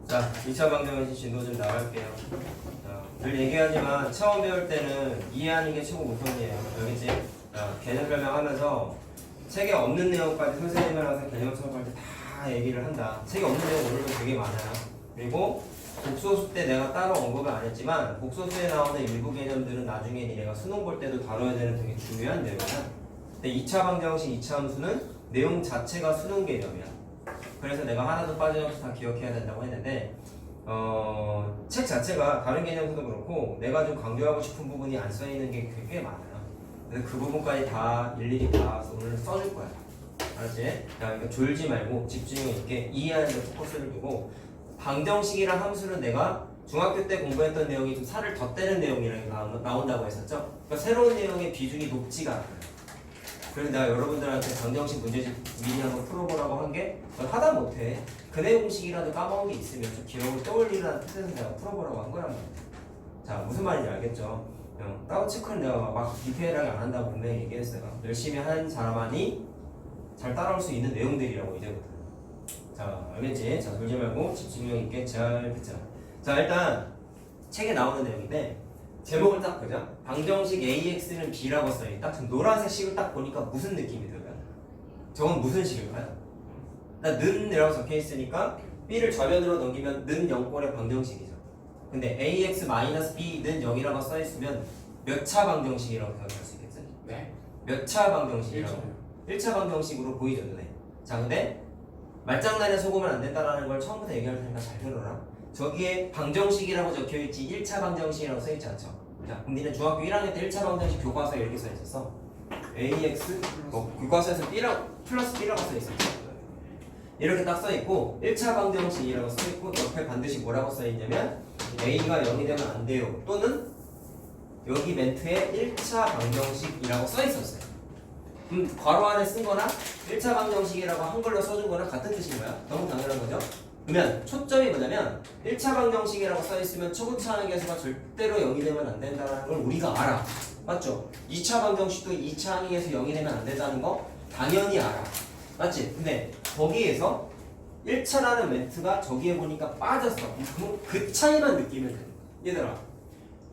자, 2차 방정식 진도 좀 나갈게요. 자, 늘 얘기하지만 처음 배울 때는 이해하는 게 최고 우선이에요. 알겠지? 자, 개념 설명하면서 책에 없는 내용까지 선생님이랑 항상 개념 수업할 때 다 얘기를 한다. 책에 없는 내용 오늘도 되게 많아요. 그리고 복소수 때 내가 따로 언급을 안 했지만 복소수에 나오는 일부 개념들은 나중에 내가 수능 볼 때도 다뤄야 되는 되게 중요한 내용이야. 근데 2차 방정식 2차 함수는 내용 자체가 수능 개념이야. 그래서 내가 하나도 빠짐없이 다 기억해야 된다고 했는데 책 자체가 다른 개념도 그렇고 내가 좀 강조하고 싶은 부분이 안 써있는 게 꽤 많아요. 그래서 그 부분까지 다 일일이 다 오늘 써줄 거야. 알았지? 그러니까 졸지 말고 집중력 있게 이해하는 데 포커스를 두고 방정식이랑 함수는 내가 중학교 때 공부했던 내용이 좀 살을 덧대는 내용이라고 나온다고 했었죠? 그러니까 새로운 내용의 비중이 높지가 않아요. 그래서 내가 여러분들한테 방정식 문제집 미리 한번 풀어보라고 한 게 하다 못해 그 내용식이라도 까먹은 게 있으면 좀 기록을 떠올리라는 뜻에서 내가 풀어보라고 한 거란 말이야. 자, 무슨 말인지 알겠죠? 따로 체크는 내가 막 디테일하게 안 한다고 분명히 얘기했어요. 열심히 한 사람만이 잘 따라올 수 있는 내용들이라고 이제부터. 자, 알겠지? 자, 돌지 말고 집중력 있게 잘 듣자. 자, 일단 책에 나오는 내용인데 제목을 딱 보자. 방정식 AX는 B라고 써있다. 지금 노란색 식을 딱 보니까 무슨 느낌이 들어요? 저건 무슨 식일까요? 는이라고 적혀있으니까 B를 좌변으로 넘기면 는 0꼴의 방정식이죠. 근데 AX-B는 0이라고 써있으면 몇 차 방정식이라고 생각할 수 있겠어요? 네? 몇 차 방정식이라고? 1차 방정식으로 보이죠, 눈에. 자, 근데 말장난에 속으면 안 된다라는 걸 처음부터 얘기할 테니까 잘 들어라. 저기에 방정식이라고 적혀있지 1차 방정식이라고 써있지 않죠? 자, 그럼 니는 중학교 1학년 때 1차 방정식 교과서에 이렇게 써있었어. AX 교과서에서 플러스 B라고 써있었죠. 이렇게 딱 써있고 1차 방정식이라고 써있고 옆에 반드시 뭐라고 써있냐면 A가 0이 되면 안 돼요. 또는 여기 멘트에 1차 방정식이라고 써있었어요. 괄호 안에 쓴 거나 1차 방정식이라고 한글로 써준 거나 같은 뜻인 거야. 너무 당연한 거죠? 그러면 초점이 뭐냐면 1차 방정식이라고 써있으면 초고차항의 개수가 절대로 0이 되면 안 된다는 걸 우리가 알아. 맞죠? 2차 방정식도 2차 항의에서 0이 되면 안 된다는 거 당연히 알아. 맞지? 근데 거기에서 1차라는 멘트가 저기에 보니까 빠졌어. 그럼 그 차이만 느끼면 돼. 얘들아,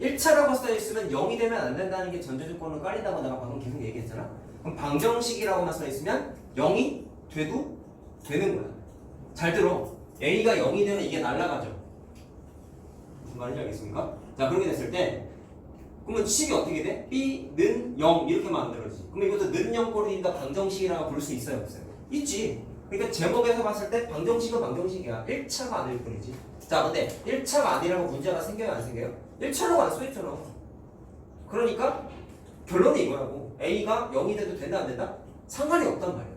1차라고 써있으면 0이 되면 안 된다는 게 전제조건으로 깔린다고 내가 방금 계속 얘기했잖아. 그럼 방정식이라고만 써있으면 0이 돼도 되는 거야. 잘 들어. A가 0이 되면 이게 날아가죠. 무슨 말인지 알겠습니까? 자, 그렇게 됐을 때 그러면 식이 어떻게 돼? B는 0 이렇게 만들어지지. 그럼 이것도 는 0꼴이니까 방정식이라고 부를 수 있어요, 없어요? 있지. 그러니까 제목에서 봤을 때 방정식은 방정식이야. 1차가 아닐 뿐이지. 자, 근데 1차가 아니라고 문제가 생겨요, 안 생겨요? 1차라고 안 써있잖아. 그러니까 결론이 이거라고. A가 0이 돼도 된다, 안 된다? 상관이 없단 말이야.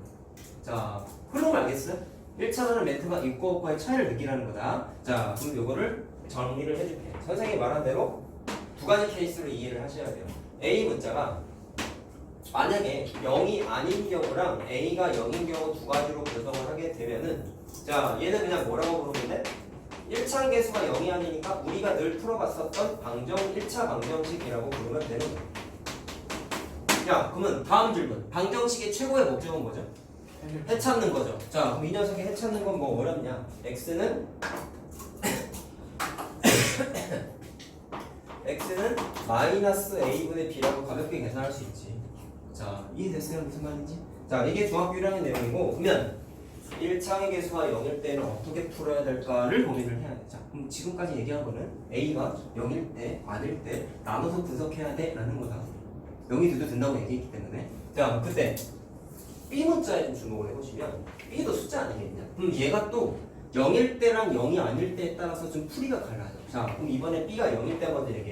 자, 흐름 알겠어요? 1차라는 멘트가 있고 없고의 차이를 느끼라는 거다. 자, 그럼 이거를 정리를 해줄게. 선생님이 말한 대로 두 가지 케이스로 이해를 하셔야 돼요. A 문자가 만약에 0이 아닌 경우랑 A가 0인 경우 두 가지로 구성을 하게 되면은, 자, 얘는 그냥 뭐라고 부르는데 1차 계수가 0이 아니니까 우리가 늘 풀어봤었던 방정 1차 방정식이라고 부르면 되는 거예요. 자, 그러면 다음 질문. 방정식의 최고의 목적은 뭐죠? 해 찾는 거죠. 자, 그럼 이 녀석이 해 찾는 건 뭐 어렵냐? x는 x는 마이너스 a분의 b라고 가볍게 계산할 수 있지. 자, 이해됐어요? 무슨 말인지? 자, 이게 중학교 1학년 내용이고, 그러면 1차의 개수가 0일 때는 어떻게 풀어야 될까를 고민을 해야 돼. 자, 그럼 지금까지 얘기한 거는 a가 0일 때, 아닐 때 나눠서 분석해야 돼 라는 거다. 0이 돼도 된다고 얘기했기 때문에. 자, 그때 B 문자에 좀 주목을 해보시면 B도 숫자 아니겠냐? 그럼 얘가 또 0일 때랑 0이 아닐 때에 따라서 좀 풀이가 갈라져. 자, 그럼 이번에 B가 0일 때 먼저 얘기해.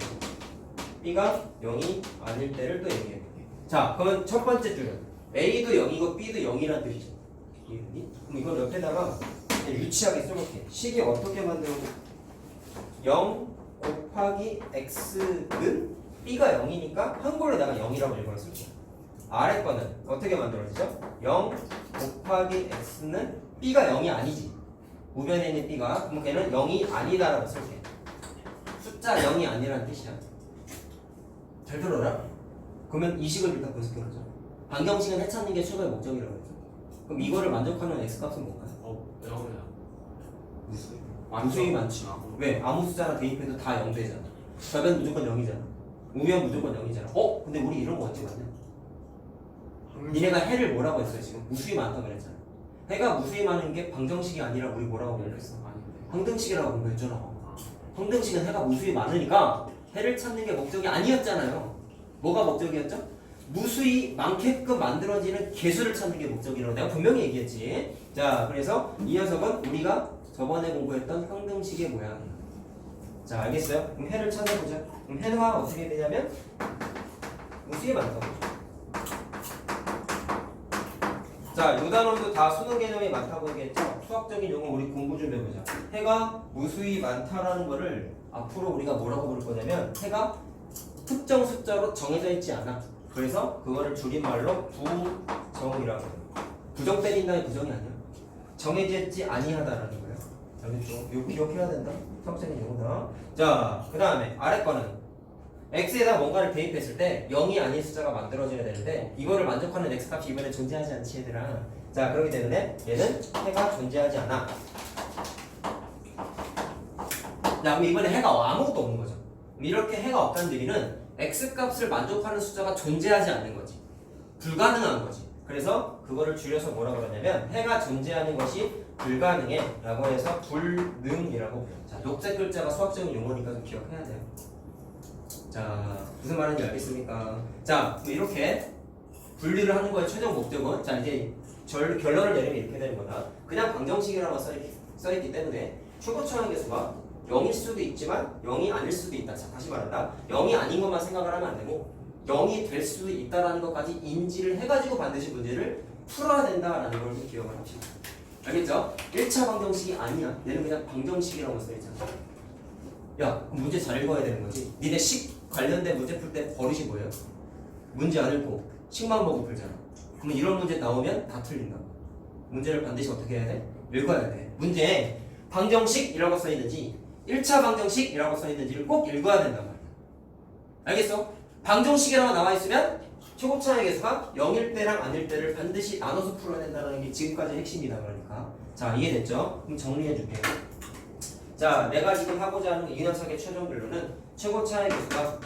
B가 0이 아닐 때를 또 얘기해 볼게. 자, 그러면 첫 번째 줄은 A도 0이고 B도 0이란 뜻이죠. 이해됐니? 그럼 이걸 옆에다가 유치하게 써볼게. 식이 어떻게 만들어져? 0 곱하기 X는 B가 0이니까 한글로다가 0이라고 일본어 쓸게요. 아래 거는 어떻게 만들어지죠? 0 곱하기 x는 b가 0이 아니지. 우변에 있는 b가. 그럼 걔는 0이 아니다라고 쓸게. 숫자 0이 아니라는 뜻이야. 잘 들어라. 그러면 이 식을 일단 분석해보자. 방정식은 해 찾는 게 최고의 목적이라고 했죠. 그럼 이거를 만족하는 x값은 뭘까요? 0이야. 무슨 무수히 많지. 왜? 아무 숫자나 대입해도 다 0 되잖아. 좌변 무조건 0이잖아. 우변 무조건 0이잖아. 근데 우리 이런 거 언제 봤냐? 니네가 해를 뭐라고 했어요 지금? 무수히 많다고 그랬잖아. 해가 무수히 많은 게 방정식이 아니라 우리 뭐라고 공부했어? 항등식이라고 공부했잖아. 항등식은 해가 무수히 많으니까 해를 찾는 게 목적이 아니었잖아요. 뭐가 목적이었죠? 무수히 많게끔 만들어지는 개수를 찾는 게 목적이라고 내가 분명히 얘기했지. 자, 그래서 이 녀석은 우리가 저번에 공부했던 항등식의 모양이야. 자, 알겠어요? 그럼 해를 찾아보자. 그럼 해가 어떻게 되냐면 무수히 많다고. 자, 요 단원도 다 수능 개념이 많다고 얘기했죠? 수학적인 용어 우리 공부 좀 해보자. 해가 무수히 많다라는 거를 앞으로 우리가 뭐라고 부를 거냐면 해가 특정 숫자로 정해져 있지 않아. 그래서 그거를 줄임말로 부정이라고 해요. 부정 때린다는 부정이 아니야. 정해져 있지 아니하다라는 거예요. 알겠죠? 이거 기억해야 된다. 수학적인 용어다. 자, 그 다음에 아래 거는 x에다 뭔가를 대입했을 때 0이 아닌 숫자가 만들어져야 되는데 이거를 만족하는 x값이 이번에 존재하지 않지 얘들아. 자, 그렇기 때문에 얘는 해가 존재하지 않아. 자, 그럼 이번에 해가 아무것도 없는 거죠. 이렇게 해가 없다는 얘기는 x값을 만족하는 숫자가 존재하지 않는 거지. 불가능한 거지. 그래서 그거를 줄여서 뭐라고 그러냐면 해가 존재하는 것이 불가능해 라고 해서 불능이라고 불러요. 자, 녹색 글자가 수학적인 용어니까 좀 기억해야 돼요. 자, 무슨 말인지 알겠습니까? 자, 이렇게 분리를 하는 거의 최종 목적은 자, 이제 결론을 내리면 이렇게 되는 거다. 그냥 방정식이라고 써있기 때문에 최고차항 계수가 0일 수도 있지만 0이 아닐 수도 있다. 자, 다시 말한다. 0이 아닌 것만 생각을 하면 안 되고 0이 될 수도 있다라는 것까지 인지를 해가지고 반드시 문제를 풀어야 된다라는 걸 좀 기억을 합시다. 알겠죠? 1차 방정식이 아니야. 얘는 그냥 방정식이라고 써있잖아. 야, 그럼 문제 잘 읽어야 되는 거지. 니네 식 관련된 문제 풀 때 버릇이 뭐예요? 문제 안 읽고 식만 보고 풀잖아. 그러면 이런 문제 나오면 다 틀린다. 문제를 반드시 어떻게 해야 돼? 읽어야 돼. 문제에 방정식이라고 써있는지 1차 방정식이라고 써있는지를 꼭 읽어야 된단 말이야. 알겠어? 방정식이라고 나와있으면 최고차의 계수가 0일 때랑 아닐 때를 반드시 나눠서 풀어야 된다는 게 지금까지 핵심이다. 그러니까 자, 이해됐죠? 그럼 정리해줄게요. 자, 내가 지금 하고자 하는 이 녀석의 최종 결론은 최고차의 계수가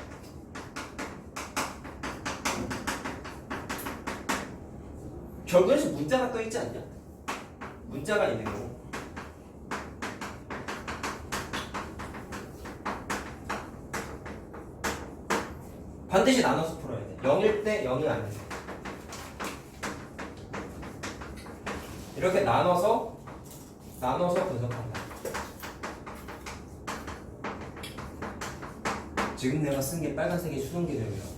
결국에는 문자가 떠있지 않냐? 문자가 있는 거고 반드시 나눠서 풀어야 돼. 0일 때 0이 아닐 때 이렇게 나눠서 분석한다. 지금 내가 쓴 게 빨간색이 수능 개념이라고.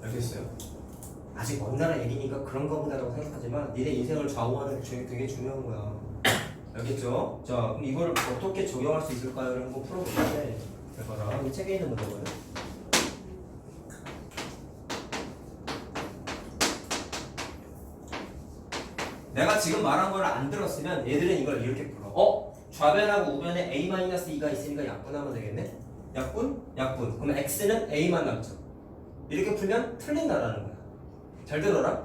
알겠어요? 아직 먼 나라 얘기니까 그런 거보다라고 생각하지만 니네 인생을 좌우하는 게 되게 중요한 거야. 알겠죠? 자, 그럼 이거를 어떻게 적용할 수 있을까요? 한번 풀어보는데 잘 봐라. 이 책에 있는 문제거든. 내가 지금 말한 걸 안 들었으면 얘들은 이걸 이렇게 풀어. 좌변하고 우변에 a-2가 있으니까 약분하면 되겠네? 약분? 그러면 x는 a만 남죠. 이렇게 풀면 틀린다라는 거야. 잘 들어라.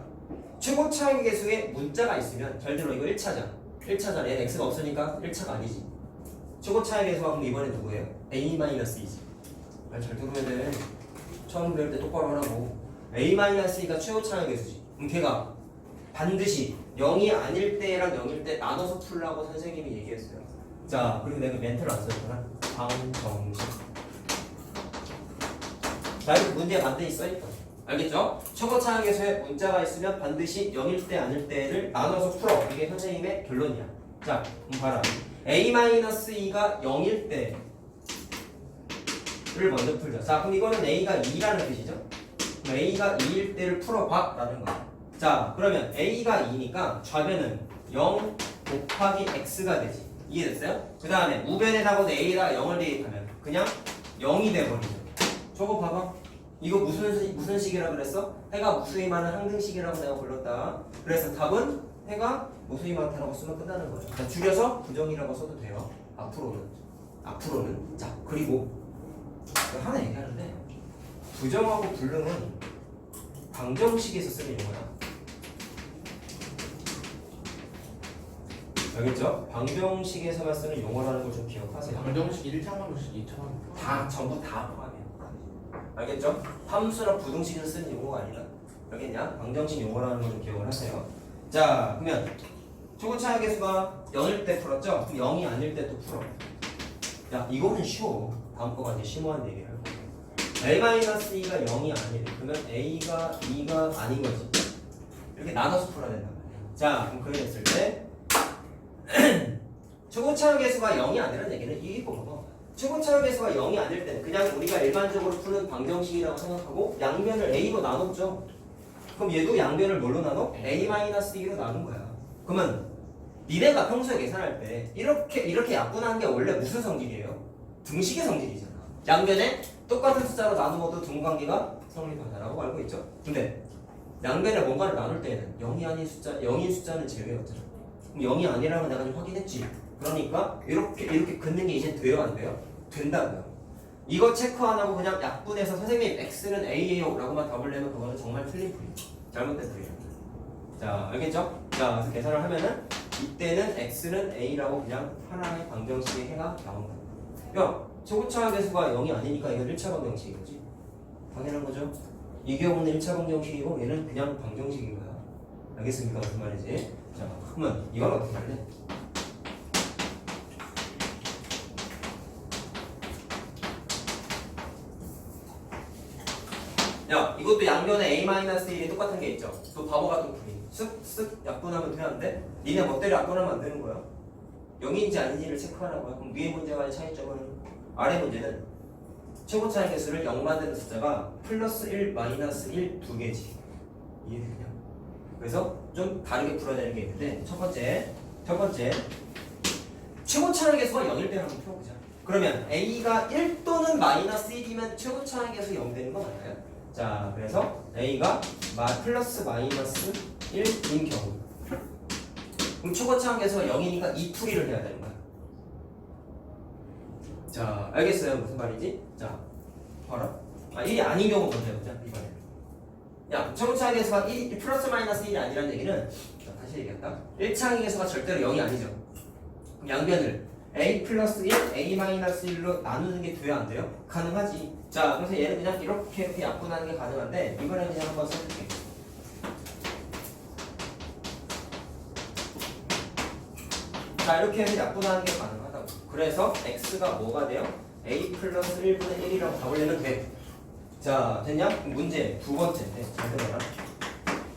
최고차의 계수에 문자가 있으면 잘 들어. 이거 1차잖아. 얘는 x가 없으니까 1차가 아니지. 최고차의 계수가 그럼 이번에 누구예요? a-2지. 잘 들어야 돼. 처음 배울 때 똑바로 하라고. a-2가 최고차의 계수지. 그럼 걔가 반드시 0이 아닐 때랑 0일 때 나눠서 풀라고 선생님이 얘기했어요. 자, 그리고 내가 멘트를 안 썼구나. 방정식. 자, 이렇게 문제에 반드시 써있다. 알겠죠? 최고차항 계수에 문자가 있으면 반드시 0일 때 아닐 때를 나눠서 풀어. 이게 선생님의 결론이야. 자, 그럼 봐라. a-2가 0일 때를 먼저 풀자. 자, 그럼 이거는 a가 2라는 뜻이죠? 그럼 a가 2일 때를 풀어봐 라는 거야. 자, 그러면 a가 2니까 좌변은 0 곱하기 x가 되지. 이해됐어요? 그 다음에 우변에다가 a에다가 0을 대입하면 그냥 0이 돼버리죠. 저거 봐봐. 이거 무슨 식이라고 그랬어? 해가 무수히 많은 항등식이라고 내가 불렀다. 그래서 답은 해가 무수히 많다라고 쓰면 끝나는 거죠. 자, 줄여서 부정이라고 써도 돼요. 앞으로는. 자, 그리고 하나 얘기하는데 부정하고 불능은 방정식에서 쓰는 용어야. 알겠죠? 방정식에서만 쓰는 용어라는 걸 좀 기억하세요. 방정식 1차 방정식 2차 방정식 다 전부 다 포함해요. 알겠죠? 함수나 부등식에서 쓰는 용어가 아니라 알겠냐? 방정식 용어라는 걸 좀 기억을 하세요. 자, 그러면 초고차의 개수가 0일 때 풀었죠? 그럼 0이 아닐 때 또 풀어. 야, 이거는 쉬워. 다음 거가 이제 심오한 얘기를 할 거야. a-2가 0이 아니래. 그러면 a가 2가 아닌 거지. 이렇게 나눠서 풀어야 된단 말이야. 자, 그럼 그래 했을 때 초고차의 개수가 0이 아니라는 얘기는 이거 봐봐. 초고차의 개수가 0이 아닐 때는 그냥 우리가 일반적으로 푸는 방정식이라고 생각하고 양변을 a로 나눴죠. 그럼 얘도 양변을 뭘로 나눠? a-2로 나눈 거야. 그러면 니네가 평소에 계산할 때 이렇게 약분하는 게 원래 무슨 성질이에요? 등식의 성질이잖아. 양변에 똑같은 숫자로 나누어도 등관계가 성립한다라고 알고 있죠. 근데 양변에 뭔가를 나눌 때는 0인 숫자는 제외였잖아. 그럼 0이 아니라면 내가 좀 확인했지. 그러니까 이렇게 긋는 게 이제 돼요, 안 돼요? 된다고요. 이거 체크 안 하고 그냥 약분해서 선생님 x는 a예요 라고만 답을 내면 그거는 정말 틀린 풀이에요. 잘못된 풀이에요. 자, 알겠죠? 자, 그래서 계산을 하면은 이때는 x는 a라고 그냥 하나의 방정식의 해가 나온 거예요. 야, 초고차 개수가 0이 아니니까 이건 1차 방정식인 거지. 당연한 거죠. 이 경우는 1차 방정식이고 얘는 그냥 방정식인 거야. 알겠습니까? 무슨 말이지? 자, 그러면 이건 어떻게 할래? 야, 이것도 양변에 a-1이 똑같은 게 있죠. 또 바보 같은 풀이. 쓱쓱 약분하면 되는데 니네 멋대로 약분하면 안 되는 거야. 0인지 아닌지를 체크하라고요. 그럼 위에 문제와의 차이점은 아래 문제는 최고차의 개수를 0 만드는 숫자가 플러스 1, 마이너스 1 두 개지. 이해되냐? 그래서 좀 다르게 풀어야 되는 게 있는데 첫 번째 최고차의 개수가 0일 때 한번 풀어보자. 그러면 a가 1 또는 마이너스 1이면 최고차의 개수 0 되는 거 맞나요? 자, 그래서 a가 플러스 마이너스 1인 경우 그럼 초고차의 개수가 0이니까 이 풀이를 해야 되는 거야. 자, 알겠어요? 무슨 말이지? 자, 봐라. 1이 아닌 경우 먼저 해보자, 이번에. 야, 초고차의 개수가 플러스 마이너스 1이 아니라는 얘기는 자, 다시 얘기했다. 1차의 개수가 절대로 0이 아니죠. 그럼 양변을 a 플러스 1, a 마이너스 1로 나누는 게 돼야 안 돼요? 가능하지. 자, 그래서 얘는 그냥 이렇게 약분하는 게 가능한데 이번에 그냥 한번 써볼게. 자, 이렇게 해서 약분하는 게 가능하다고. 그래서 x가 뭐가 돼요? a 플러스 1분의 1이라고 답을 내면 돼. 자, 됐냐? 문제 두 번째. 네, 잘 들어라.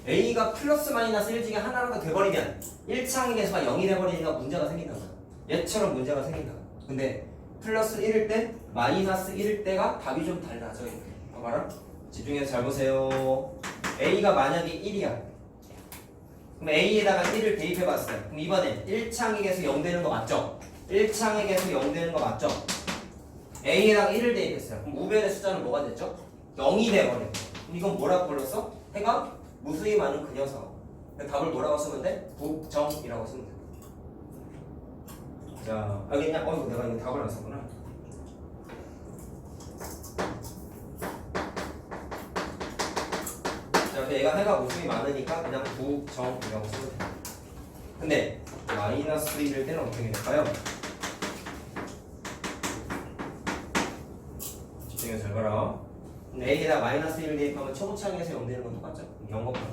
a가 플러스 마이너스 1 중에 하나라도 돼버리면 1차의 개수가 0이 돼버리니까 문제가 생긴다. 얘처럼 문제가 생긴다. 근데 플러스 1일 때, 마이너스 1일 때가 답이 좀 달라져. 이렇게. 봐봐라. 집중해서 잘 보세요. a가 만약에 1이야. 그럼 a에다가 1을 대입해봤어요. 그럼 이번에 1창의 개수 0 되는 거 맞죠? 1창의 개수 0 되는 거 맞죠? a에다가 1을 대입했어요. 그럼 우변의 숫자는 뭐가 됐죠? 0이 돼버려. 그럼 이건 뭐라고 불렀어? 해가 무수히 많은 그 녀석. 답을 뭐라고 쓰면 돼? 부정이라고 쓰면 돼. 자, 알겠냐? 내가 이거 답을 안 썼구나. 자, 얘가 해가 무수히 많으니까 그냥 부정이라고 쓰면 돼. 근데 마이너스 1일 때는 어떻게 될까요? 집중해서 잘 봐라. a에다 마이너스 1을 대입하면 초고창에서 0 되는 건 똑같죠? 0 곱하기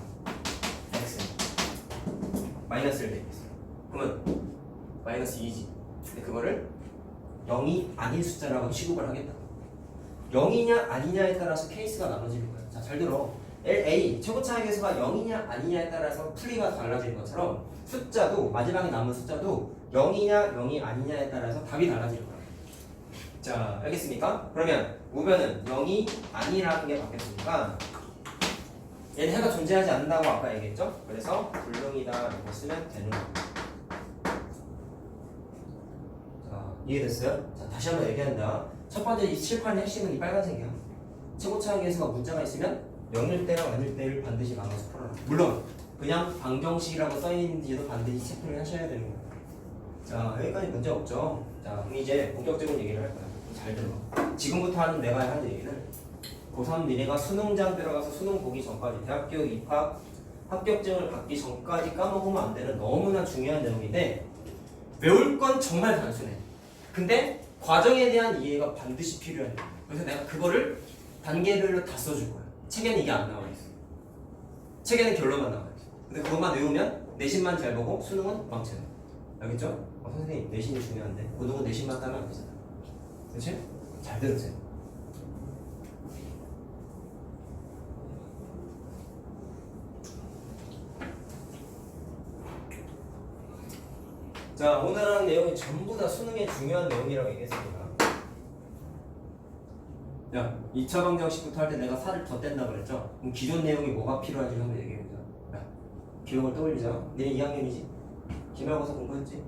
x 마이너스 1 대입했어. 그러면 마이너스 2지. 근데 그거를 0이 아닌 숫자라고 취급을 하겠다. 0이냐 아니냐에 따라서 케이스가 나눠지는 거야. 자, 잘 들어. a 최고차의 개수가 0이냐 아니냐에 따라서 풀이가 달라지는 것처럼 숫자도 마지막에 남은 숫자도 0이냐 0이 아니냐에 따라서 답이 달라지는 거야. 자, 알겠습니까? 그러면 우변은 0이 아니라는 게 바뀌었으니까 얘는 해가 존재하지 않는다고 아까 얘기했죠? 그래서 불능이다 라고 쓰면 되는 겁니다. 자, 이해됐어요? 자, 다시 한번 얘기한다. 첫 번째 이 칠판의 핵심은 이 빨간색이야. 최고차의 개수가 문자가 있으면 0일 때랑 아닐 때를 반드시 나눠서 풀어라. 물론 그냥 방정식이라고 써있는지도 반드시 체크를 하셔야 되는 거예요. 자, 여기까지 문제 없죠? 자, 그럼 이제 본격적인 얘기를 할 거야. 잘 들어. 지금부터 하는 내가 할 얘기는 고3 니네가 수능장 들어가서 수능 보기 전까지 대학교 입학 합격증을 받기 전까지 까먹으면 안 되는 너무나 중요한 내용인데 외울 건 정말 단순해. 근데 과정에 대한 이해가 반드시 필요해. 그래서 내가 그거를 단계별로 다 써줄 거야. 책에는 이게 안 나와 있어. 책에는 결론만 나와 있어. 근데 그것만 외우면 내신만 잘 보고 수능은 망쳐요. 알겠죠? 선생님 내신이 중요한데 고등은 내신만 따면 안 되잖아. 그렇지? 잘 들으세요. 자, 오늘 하는 내용이 전부 다 수능에 중요한 내용이라고 얘기했습니다. 야, 2차 방정식부터 할 때 내가 살을 더 뗀다 그랬죠? 그럼 기존 내용이 뭐가 필요한지 한번 얘기해보자. 야, 기억을 떠올리자. 너네 2학년이지? 기말고사 공부했지?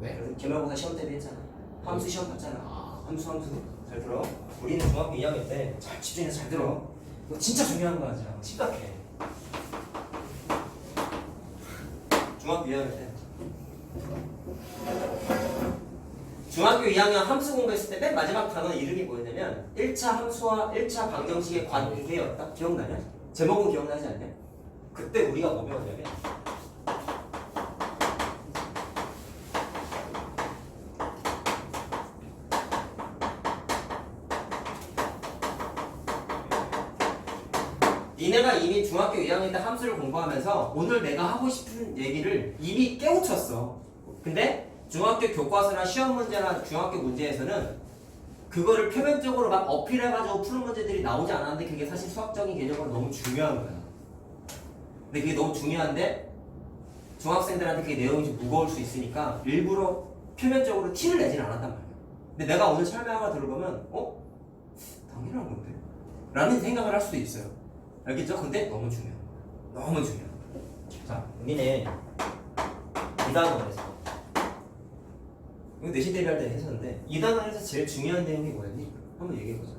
네? 그래서 기말고사 시험 대비했잖아. 함수 시험 봤잖아. 함수. 잘 들어. 우리는 중학교 2학년 때 잘 집중해서 잘 들어. 이거 진짜 중요한 거야, 진짜. 심각해. 중학교 2학년 때. 중학교 2학년 함수 공부했을 때 맨 마지막 단어 이름이 뭐였냐면 1차 함수와 1차 방정식의 관계였다. 기억나냐? 제목은 기억나지 않냐? 그때 우리가 뭐 배웠냐면 니네가 이미 중학교 2학년 때 함수를 공부하면서 오늘 내가 하고 싶은 얘기를 이미 깨우쳤어. 근데 중학교 교과서나 시험 문제나 중학교 문제에서는 그거를 표면적으로 막 어필해가지고 푸는 문제들이 나오지 않았는데 그게 사실 수학적인 개념으로 너무 중요한 거야. 근데 그게 너무 중요한데 중학생들한테 그게 내용이 좀 무거울 수 있으니까 일부러 표면적으로 티를 내진 않았단 말이야. 근데 내가 오늘 설명을 들어보면 당연한 건데? 라는 생각을 할 수도 있어요. 알겠죠? 근데 너무 중요한 거야. 너무 중요한 거야. 자, 우리는 이 단원에서 이거 내신 대비할 때 했었는데 이 단원에서 제일 중요한 내용이 뭐였니? 한번 얘기해보자.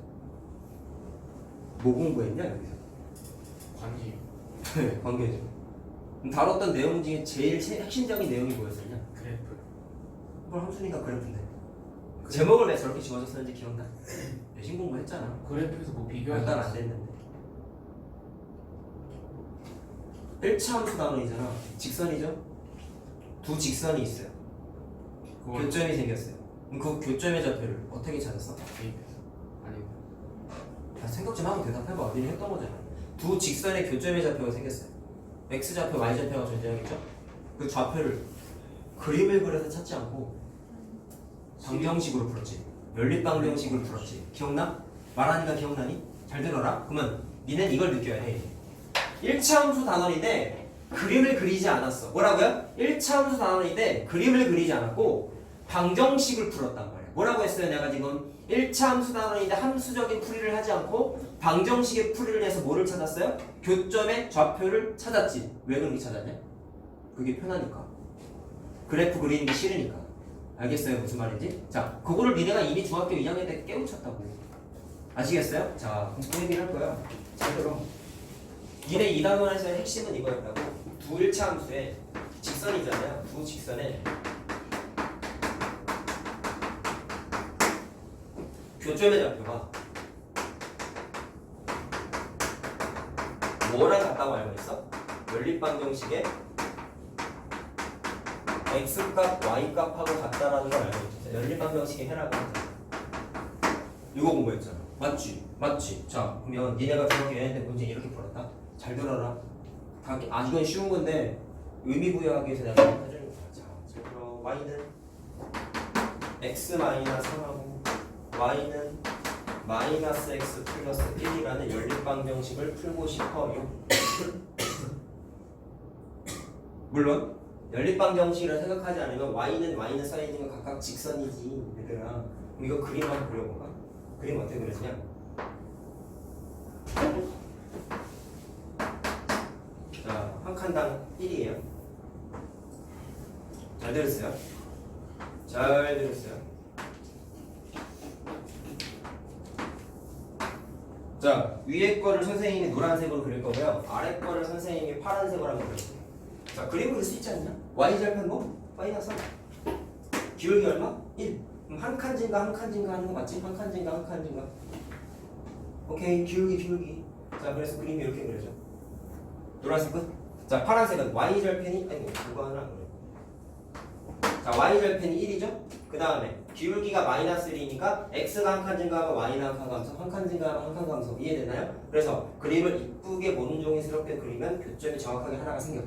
뭐 공부했냐 여기서? 관계. 네, 관계죠. 다뤘던 내용 중에 제일 핵심적인 내용이 뭐였었냐? 그래프. 그걸 함수니까 그래프인데 제목을 왜 저렇게 지워졌었는지 기억나? 내신 공부했잖아. 그래프에서 뭐 몇 비교하지 달 안 않았어? 됐는데 1차 함수 단원이잖아. 직선이죠? 두 직선이 있어요. 그걸 교점이 생겼어요. 그럼 그 교점의 좌표를 어떻게 찾았어? 대입해서. 아니. 다 생각 좀 하고 대답해봐. 미리 했던 거잖아. 두 직선의 교점의 좌표가 생겼어요. X좌표, Y좌표가 존재하겠죠? 그 좌표를 그림을 그려서 찾지 않고 방정식으로 풀었지. 연립방정식으로 풀었지. 기억나? 말하니까 기억나니? 잘 들어라. 그러면 니는 이걸 느껴야 해. 1차 함수 단원인데 그림을 그리지 않았어. 뭐라고요? 1차 함수 단원인데 그림을 그리지 않았고 방정식을 풀었단 말이야. 뭐라고 했어요? 내가 지금 1차 함수 단원인데 함수적인 풀이를 하지 않고 방정식의 풀이를 해서 뭐를 찾았어요? 교점의 좌표를 찾았지. 왜 그렇게 찾았냐? 그게 편하니까. 그래프 그리는 게 싫으니까. 알겠어요? 무슨 말인지? 자, 그거를 니네가 이미 중학교 2학년 때 깨우쳤다고. 아시겠어요? 자, 그럼 그 얘기를 할 거야. 잘 들어. 니네 2단원에서의 핵심은 이거였다고. 두 1차 함수에 직선이잖아요. 두 직선에 교점의 좌표가 뭐랑 같다고 알고 있어? 연립방정식의 x값, y값하고 같다라는 걸 알고 있어. 연립방정식의 해라고 하잖아. 이거 공부했잖아. 맞지? 맞지? 자, 그러면 니네가 중학교 2학년 때 문제 이렇게 풀었다? 잘 들어라. 이건 쉬운 건데 의미 부여하기 위해서 내가 해주는 거야. 자, 잘 들어. y는 x 마이너스 3하고 y는 마이너스 x 플러스 1이라는 연립방정식을 풀고 싶어요. 물론 연립방정식이라 생각하지 않으면 y는 y는 사이즈가 각각 직선이지 얘들아. 그럼 이거 그림 한번 그려볼까? 그림 어떻게 그려지냐? 자, 한 칸당 1이에요. 잘 들었어요? 잘 들었어요? 자, 위에 거를 선생님이 노란색으로 그릴 거고요. 아래 거를 선생님이 파란색으로 한번 그릴게요. 자, 그림을 그릴 수 있지 않냐? y절편 뭐? 마이너스 3. 기울기 얼마? 1. 그럼 한 칸 증가 한 칸 증가 하는 거 맞지? 한 칸 증가 한 칸 증가. 오케이, 기울기. 자, 그래서 그림이 이렇게 그려져. 노란색 끝. 자, 파란색은 y절편이 아이고 누가 하나 그래. 자, y 절편이 1이죠? 그 다음에 기울기가 마이너스 1이니까 x가 한 칸 증가하면 y는 한 칸 감소, 한 칸 증가하면 한 칸 감소. 이해되나요? 그래서 그림을 이쁘게 모눈종이스럽게 그리면 교점이 정확하게 하나가 생겨.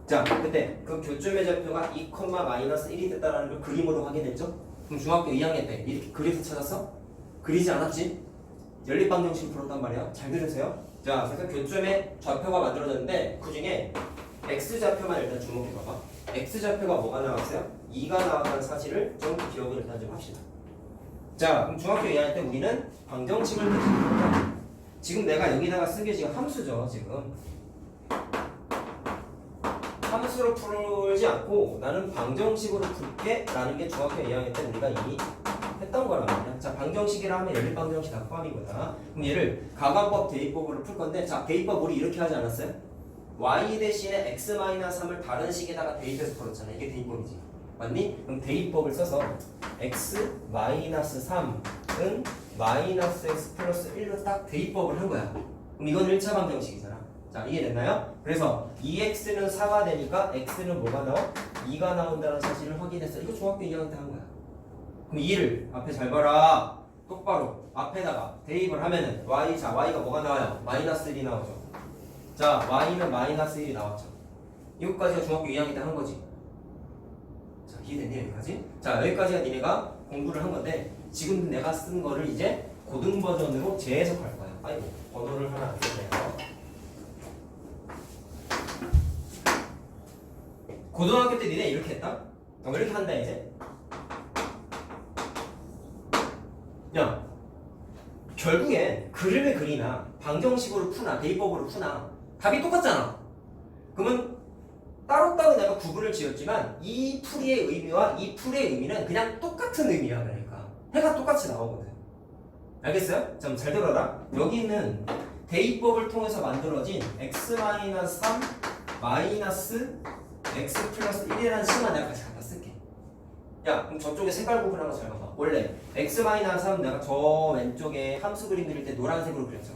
자, 그때 그 교점의 좌표가 2, 마이너스 1이 됐다는 걸 그림으로 확인했죠? 그럼 중학교 2학년 때 이렇게 그려서 찾았어? 그리지 않았지? 연립방정식 풀었단 말이야. 잘 들으세요. 자, 그래서 교점의 좌표가 만들어졌는데 그 중에 x좌표만 일단 주목해봐봐. x좌표가 뭐가 나왔어요? 2가 나왔다는 사실을 좀 기억을 일단 좀 합시다. 자, 그럼 중학교 2학년 때 우리는 방정식을 대신할 거야. 지금 내가 여기다가 쓴 게 지금 함수죠. 지금 함수로 풀지 않고 나는 방정식으로 풀게 라는 게 중학교 2학년 때 우리가 이미 했던 거란 말이야. 자, 방정식이라 하면 연립방정식 다 포함이구나. 그럼 얘를 가관법 대입법으로 풀 건데, 자, 대입법 우리 이렇게 하지 않았어요? y 대신에 x-3을 다른 식에다가 대입해서 풀었잖아. 이게 대입법이지. 맞니? 그럼 대입법을 써서 x-3은 마이너스 x 플러스 1로 딱 대입법을 한 거야. 그럼 이건 1차 방정식이잖아. 자, 이해됐나요? 그래서 2x는 4가 되니까 x는 뭐가 나와? 2가 나온다는 사실을 확인했어. 이거 중학교 2학년 때 한 거야. 그럼 2를 앞에 잘 봐라. 똑바로 앞에다가 대입을 하면은 y가 뭐가 나와요? 마이너스 1이 나오죠. 자, y는 마이너스 1이 나왔죠. 이것까지가 중학교 2학년 때 한 거지. 자, 이해됐니? 여기까지? 자, 여기까지가 니네가 공부를 한 건데 지금 내가 쓴 거를 이제 고등 버전으로 재해석할 거야. 아이고, 번호를 하나 안 썼네요. 고등학교 때 니네 이렇게 했다? 이렇게 한다 이제. 야, 결국엔 그림을 그리나 방정식으로 푸나 대입법으로 푸나 답이 똑같잖아. 그러면 따로따로 내가 구분을 지었지만 이 풀이의 의미와 이 풀이의 의미는 그냥 똑같은 의미야. 그러니까 해가 똑같이 나오거든. 알겠어요? 잘 들어라. 여기는 대입법을 통해서 만들어진 x-3 마이너스 x 플러스 1이라는 식만 내가 같이 갖다 쓸게. 야, 그럼 저쪽에 색깔 구분하는 거 잘 봐봐. 원래 x-3 내가 저 왼쪽에 함수 그림 그릴 때 노란색으로 그렸죠.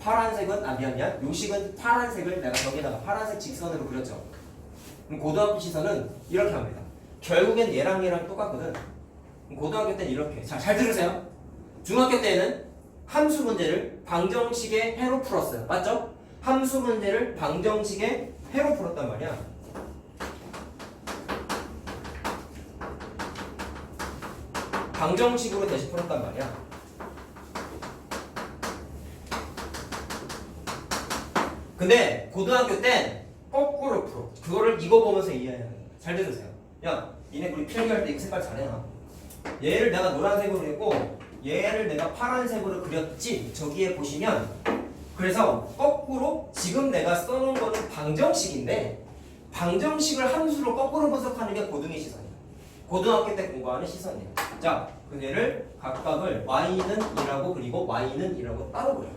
파란색은 미안. 요식은 파란색을 내가 저기다가 파란색 직선으로 그렸죠. 그럼 고등학교 시선은 이렇게 합니다. 결국엔 얘랑 똑같거든. 그럼 고등학교 때는 이렇게. 자, 잘 들으세요. 중학교 때는 함수 문제를 방정식의 해로 풀었어요. 맞죠? 함수 문제를 방정식의 해로 풀었단 말이야. 방정식으로 대신 풀었단 말이야. 근데 고등학교 땐 거꾸로 풀어. 그거를 이거 보면서 이해해야 돼. 잘 들으세요. 야, 니네 우리 필기할 때 이거 색깔 잘해놔. 얘를 내가 노란색으로 그렸고 얘를 내가 파란색으로 그렸지. 저기에 보시면 그래서 거꾸로 지금 내가 써놓은 거는 방정식인데 방정식을 함수로 거꾸로 분석하는 게 고등의 시선이야. 고등학교 때 공부하는 시선이야. 자, 그 얘를 각각을 y는 2라고 그리고 y는 2라고 따로 그려.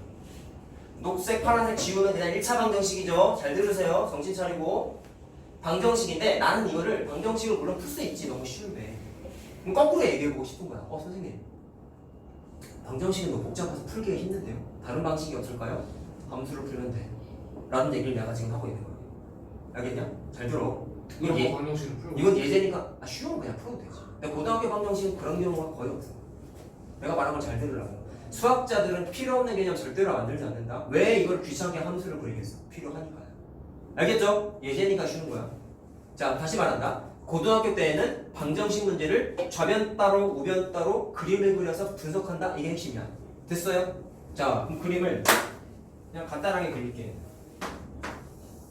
녹색, 파란색 지우면 그냥 1차 방정식이죠. 잘 들으세요. 정신 차리고. 방정식인데 나는 이거를 방정식으로 물론 풀 수 있지. 너무 쉬운데. 그럼 거꾸로 얘기해보고 싶은 거야. 선생님. 방정식은 너무 복잡해서 풀기가 힘든데요. 다른 방식이 없을까요? 함수로 풀면 돼. 라는 얘기를 내가 지금 하고 있는 거야. 알겠냐? 잘 들어. 이건 예제니까 쉬운 거 그냥 풀어도 되지. 근데 고등학교 방정식은 그런 경우가 거의 없어. 내가 말한 걸 잘 들으라고. 수학자들은 필요 없는 개념 절대로 만들지 않는다. 왜 이걸 귀찮게 함수를 그리겠어? 필요하니까요. 알겠죠? 예제니까 쉬운 거야. 자, 다시 말한다. 고등학교 때에는 방정식 문제를 좌변 따로 우변 따로 그림을 그려서 분석한다. 이게 핵심이야. 됐어요? 자, 그럼 그림을 그냥 간단하게 그릴게.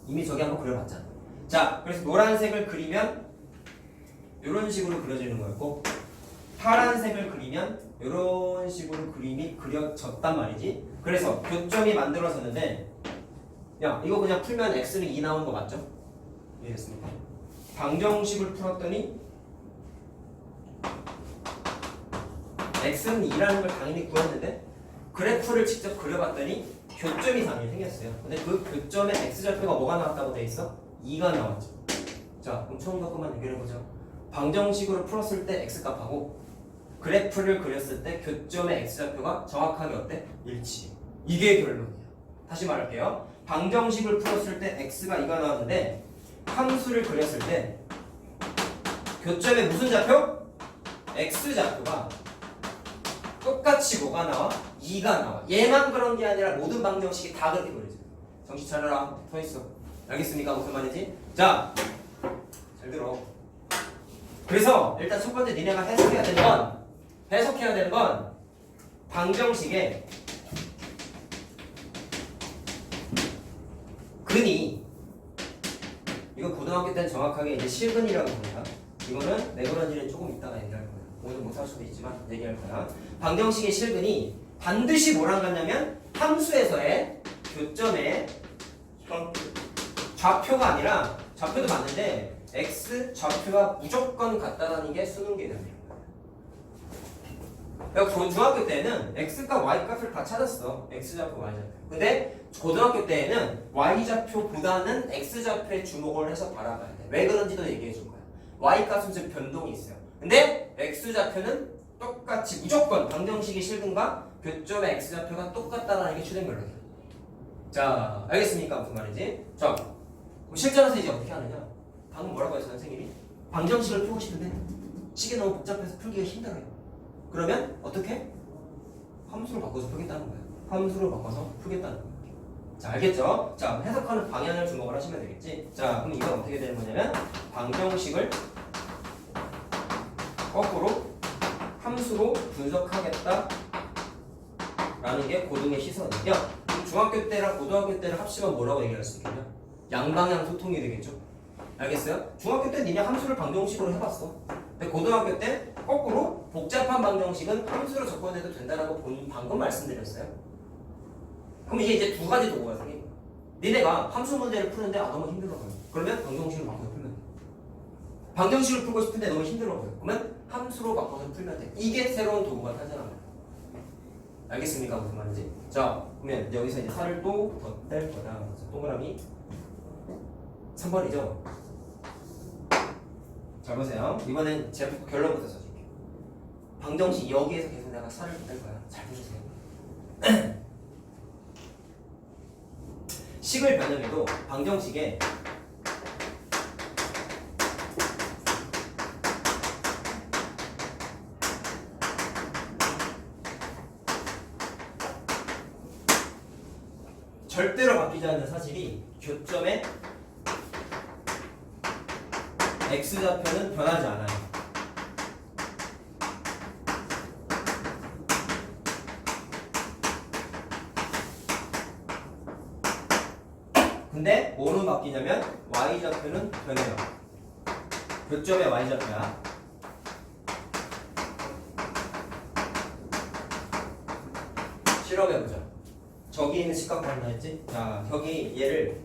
이미 저기 한번 그려봤잖아. 자, 그래서 노란색을 그리면 이런 식으로 그려지는 거였고 파란색을 그리면 이런 식으로 그림이 그려졌단 말이지. 그래서 교점이 만들어졌는데 야, 이거 그냥 풀면 x는 2 나오는 거 맞죠? 이해됐습니까? 방정식을 풀었더니 x는 2라는 걸 당연히 구했는데 그래프를 직접 그려봤더니 교점이 당연히 생겼어요. 근데 그 교점의 x좌표가 뭐가 나왔다고 돼 있어? 2가 나왔죠. 자, 그럼 처음부터 것만 해결해보죠. 방정식으로 풀었을 때 x값하고 그래프를 그렸을 때 교점의 x좌표가 정확하게 어때? 일치. 이게 결론이야. 다시 말할게요. 방정식을 풀었을 때 x가 2가 나왔는데 함수를 그렸을 때 교점에 무슨 좌표? X좌표가 똑같이 뭐가 나와? 2가 나와. 얘만 그런 게 아니라 모든 방정식이 다 그렇게 그려져요. 정신 차려라. 서 있어. 알겠습니까? 무슨 말인지? 자, 잘 들어. 그래서 일단 첫 번째 니네가 해석해야 되는 건 방정식에 근이, 이거 고등학교 때는 정확하게 이제 실근이라고 합니다. 이거는 왜 그런지는 조금 이따가 얘기할 거야. 오늘 못할 수도 있지만 얘기할 거야. 방정식의 실근이 반드시 뭐랑 같냐면 함수에서의 교점의 좌표가 아니라, 좌표도 맞는데 x 좌표가 무조건 같다라는 게 수능 개념이에요. 그러니까 중학교 때는 x값 y값을 다 찾았어. x좌표 y좌표. 근데 고등학교 때에는 y좌표보다는 x좌표에 주목을 해서 바라봐야 돼. 왜 그런지도 얘기해 줄 거야. y값은 좀 변동이 있어요. 근데 x좌표는 똑같이 무조건 방정식의 실근과 교점의 x좌표가 똑같다라는 게 추정 결론이야. 자, 알겠습니까? 무슨 말인지? 자, 그럼 실전에서 이제 어떻게 하느냐? 방금 뭐라고 했어 선생님이? 방정식을 풀고 싶은데 식이 너무 복잡해서 풀기가 힘들어요. 그러면 어떻게? 함수를 바꿔서 풀겠다는 거야. 함수를 바꿔서 풀겠다는 거야. 자, 알겠죠? 자, 해석하는 방향을 주목을 하시면 되겠지. 자, 그럼 이건 어떻게 되는 거냐면 방정식을 거꾸로 함수로 분석하겠다 라는 게 고등의 시선이며, 중학교 때랑 고등학교 때를 합치면 뭐라고 얘기할 수 있겠냐? 양방향 소통이 되겠죠? 알겠어요? 중학교 때 니네 함수를 방정식으로 해봤어. 근데 고등학교 때 거꾸로 복잡한 방정식은 함수로 접근해도 된다라고 방금 말씀드렸어요. 그럼 이게 이제 두 가지 도구가 생긴 거야. 니네가 함수 문제를 푸는데 너무 힘들어 보여. 그러면 방정식으로 바꿔서 풀면 돼. 방정식을 풀고 싶은데 너무 힘들어 보여. 그러면 함수로 바꿔서 풀면 돼. 이게 새로운 도구가 탄생한 거야. 알겠습니까? 무슨 말인지? 자, 그러면 여기서 이제 살을 또 덧댈 거다. 동그라미 3번이죠? 잘 보세요. 이번엔 제가 결론부터 써줄게요. 방정식 여기에서 계속 내가 살을 덧댈 거야. 잘 보세요. 식을 변형해도 방정식에 절대로 바뀌지 않는 사실이 교점의 x좌표는 변하지 않아요. 근데 뭐는 바뀌냐면 y좌표는 변해요. 교점의 y좌표야. 실험해보자. 저기 있는 식각 봤나 했지? 자, 여기 얘를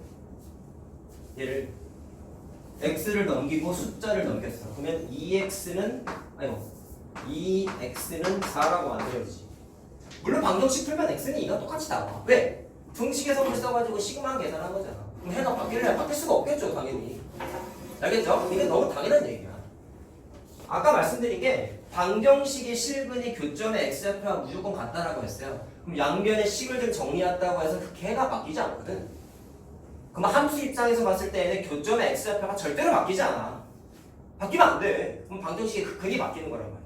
x를 넘기고 숫자를 넘겼어. 그러면 2x는 4라고 만들어지지. 물론 방정식 풀면 x는 2가 똑같이 나와. 왜? 등식에서를 써가지고 시그마 계산한 거잖아. 그럼 해가 바뀔래? 바뀔 수가 없겠죠, 당연히. 알겠죠? 이게 너무 당연한 얘기야. 아까 말씀드린 게 방정식의 실근이 교점의 x좌표와 무조건 같다라고 했어요. 그럼 양변의 식을 좀 정리했다고 해서 그 개가 바뀌지 않거든. 그럼 함수 입장에서 봤을 때는 교점의 x좌표가 절대로 바뀌지 않아. 바뀌면 안 돼. 그럼 방정식의 그 근이 바뀌는 거란 말이야.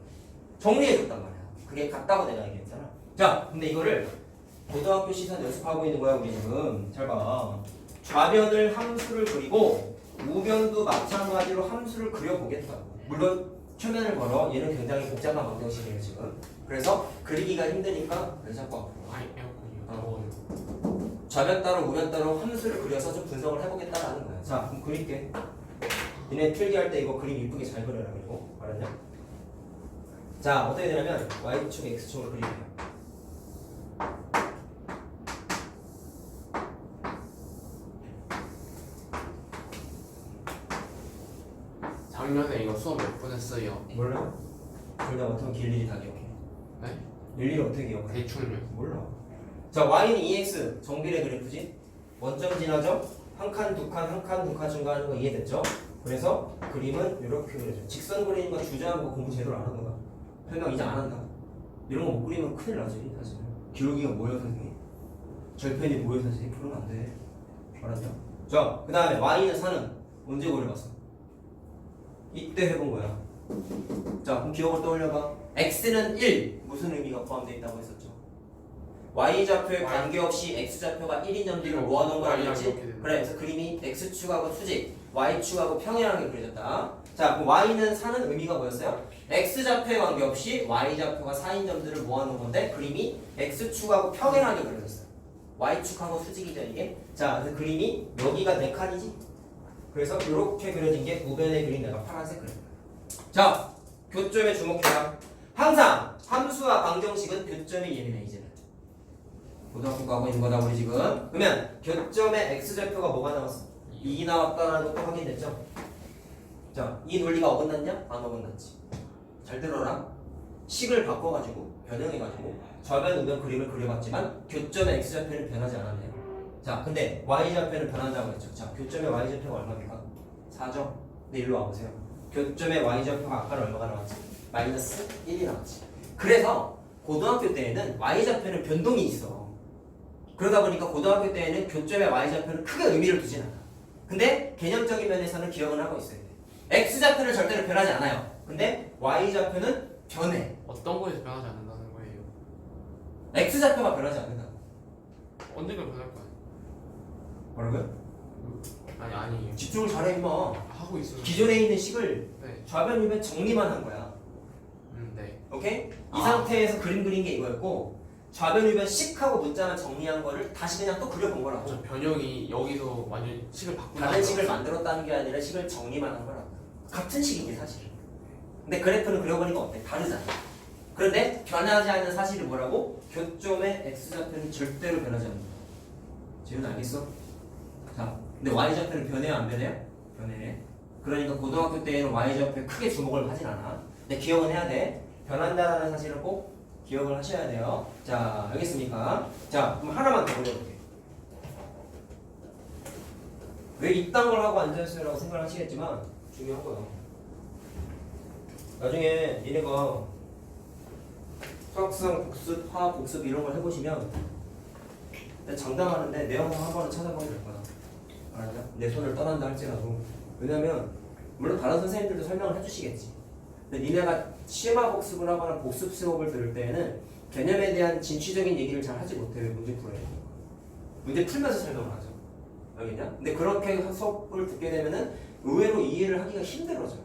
정리해줬단 말이야. 그게 같다고 내가 얘기했잖아. 자, 근데 이거를 고등학교 시선 연습하고 있는 거야, 우리 지금. 잘 봐. 좌변을 함수를 그리고 우변도 마찬가지로 함수를 그려보겠다. 물론 표면을 걸어. 얘는 굉장히 복잡한 방정식이에요, 지금. 그래서 그리기가 힘드니까 왜 자꾸 앞으로. 아니 에어컨이요. 좌변 따로 우변 따로 함수를 그려서 좀 분석을 해보겠다라는 거야. 자, 그럼 그릴게. 니네 필기할 때 이거 그림 이쁘게 잘 그려라. 그리고 알았냐? 자, 어떻게 되냐면 y축 x축을 그릴게요. 작년에 이거 수업 몇 분 했어요? 몰라? 둘 다 어떻게 일일이 다 기억해? 네? 일일이 어떻게 기억해? 대충요. 몰라. 자, y는 2x 정비례 그래프지? 원점 지나죠? 한 칸, 두 칸, 한 칸, 두 칸 증가하는 거 이해됐죠? 그래서 그림은 이렇게 그려줘. 직선 그리는 거 주저하는 거 공부 제대로 안 하는 거야. 설명 이제 안 한다. 이런 거 못 그리면 큰일 나지, 사실. 기울기가 뭐야, 선생님? 절편이 뭐야, 선생님? 그러면 안 돼. 알았죠? 자, 그 다음에 y는 4는 언제 그려봤어? 이때 해본 거야. 자, 그럼 기억을 떠올려봐. x는 1 무슨 의미가 포함되어 있다고 했었죠? y좌표에 관계없이 x좌표가 1인 점들을 모아놓은 거 Y랑 아니었지? 이렇게 되는 그래, 그래서 그림이 x축하고 수직, y축하고 평행하게 그려졌다. 자, 그럼 y는 4는 의미가 뭐였어요? x좌표에 관계없이 y좌표가 4인 점들을 모아놓은 건데 그림이 x축하고 평행하게 그려졌어요. y축하고 수직이죠 이게. 자, 그래서 그림이 여기가 4칸이지? 그래서 이렇게 그려진 게 우변의 그림 내가 파란색 그린 거야. 자, 교점에 주목해라. 항상 함수와 방정식은 교점이 예민해 이제는. 고등학교 가고 있는 거다 우리 지금. 그러면 교점의 x좌표가 뭐가 나왔어? 2 나왔다라는 것도 확인됐죠? 자, 이 논리가 어긋났냐? 안 어긋났지. 잘 들어라. 식을 바꿔가지고 변형해가지고 좌변 우변 그림을 그려봤지만 교점의 x좌표는 변하지 않았네요. 자, 근데 y좌표는 변한다고 했죠. 자, 교점의 y좌표가 얼마입니까? 4죠. 근데 일로 와보세요. 교점의 y좌표가 아까는 얼마가 나왔지? 마이너스 1이 나왔지. 그래서 고등학교 때에는 y좌표는 변동이 있어. 그러다 보니까 고등학교 때에는 교점의 y좌표는 크게 의미를 두진 않아. 근데 개념적인 면에서는 기억을 하고 있어야 돼. x좌표는 절대로 변하지 않아요. 근데 y좌표는 변해. 어떤 거에서 변하지 않는다는 거예요? x좌표가 변하지 않는다고. 언젠가 변할 거 아니에요? 뭐라고요? 아니에요. 집중을 잘해 임마. 하고 있어요. 기존에 있는 식을 네. 좌변 우변 정리만 한 거야. 네. 오케이? 이 아. 상태에서 그림 그린 게 이거였고 좌변 우변 식하고 문자만 정리한 거를 다시 그냥 또 그려본 거라고. 저 변형이 여기서 완전 식을 바꾼다. 다른 식을 만들었다는 게 아니라 식을 정리만 한 거라고. 같은 식이지 사실. 근데 그래프는 그려보니까 어때? 다르잖아. 그런데 변하지 않는 사실이 뭐라고? 교점의 x좌표는 절대로 변하지 않는다. 지금 알겠어? 자, 근데 y좌표는 변해요 안 변해요? 변해. 그러니까 고등학교 때에는 y좌표에 크게 주목을 하진 않아. 근데 기억은 해야 돼. 변한다라는 사실을 꼭 기억을 하셔야 돼요. 자, 알겠습니까? 자, 그럼 하나만 더 그려볼게요. 왜 이딴 걸 하고 앉아있어요라고 생각을 하시겠지만 중요한 거예요. 나중에 니네가 수학상 복습, 화학 복습 이런 걸 해보시면 내가 장담하는데 내 영상 한 번은 찾아보게 될 거야. 알았냐? 내 손을 떠난다 할지라도. 왜냐면 물론 다른 선생님들도 설명을 해주시겠지. 근데 니네가 심화 복습을 하거나 복습 수업을 들을 때에는 개념에 대한 진취적인 얘기를 잘 하지 못해요. 문제 풀어야 되니까. 문제 풀면서 설명을 하죠. 알겠냐? 근데 그렇게 수업을 듣게 되면은 의외로 이해를 하기가 힘들어져요.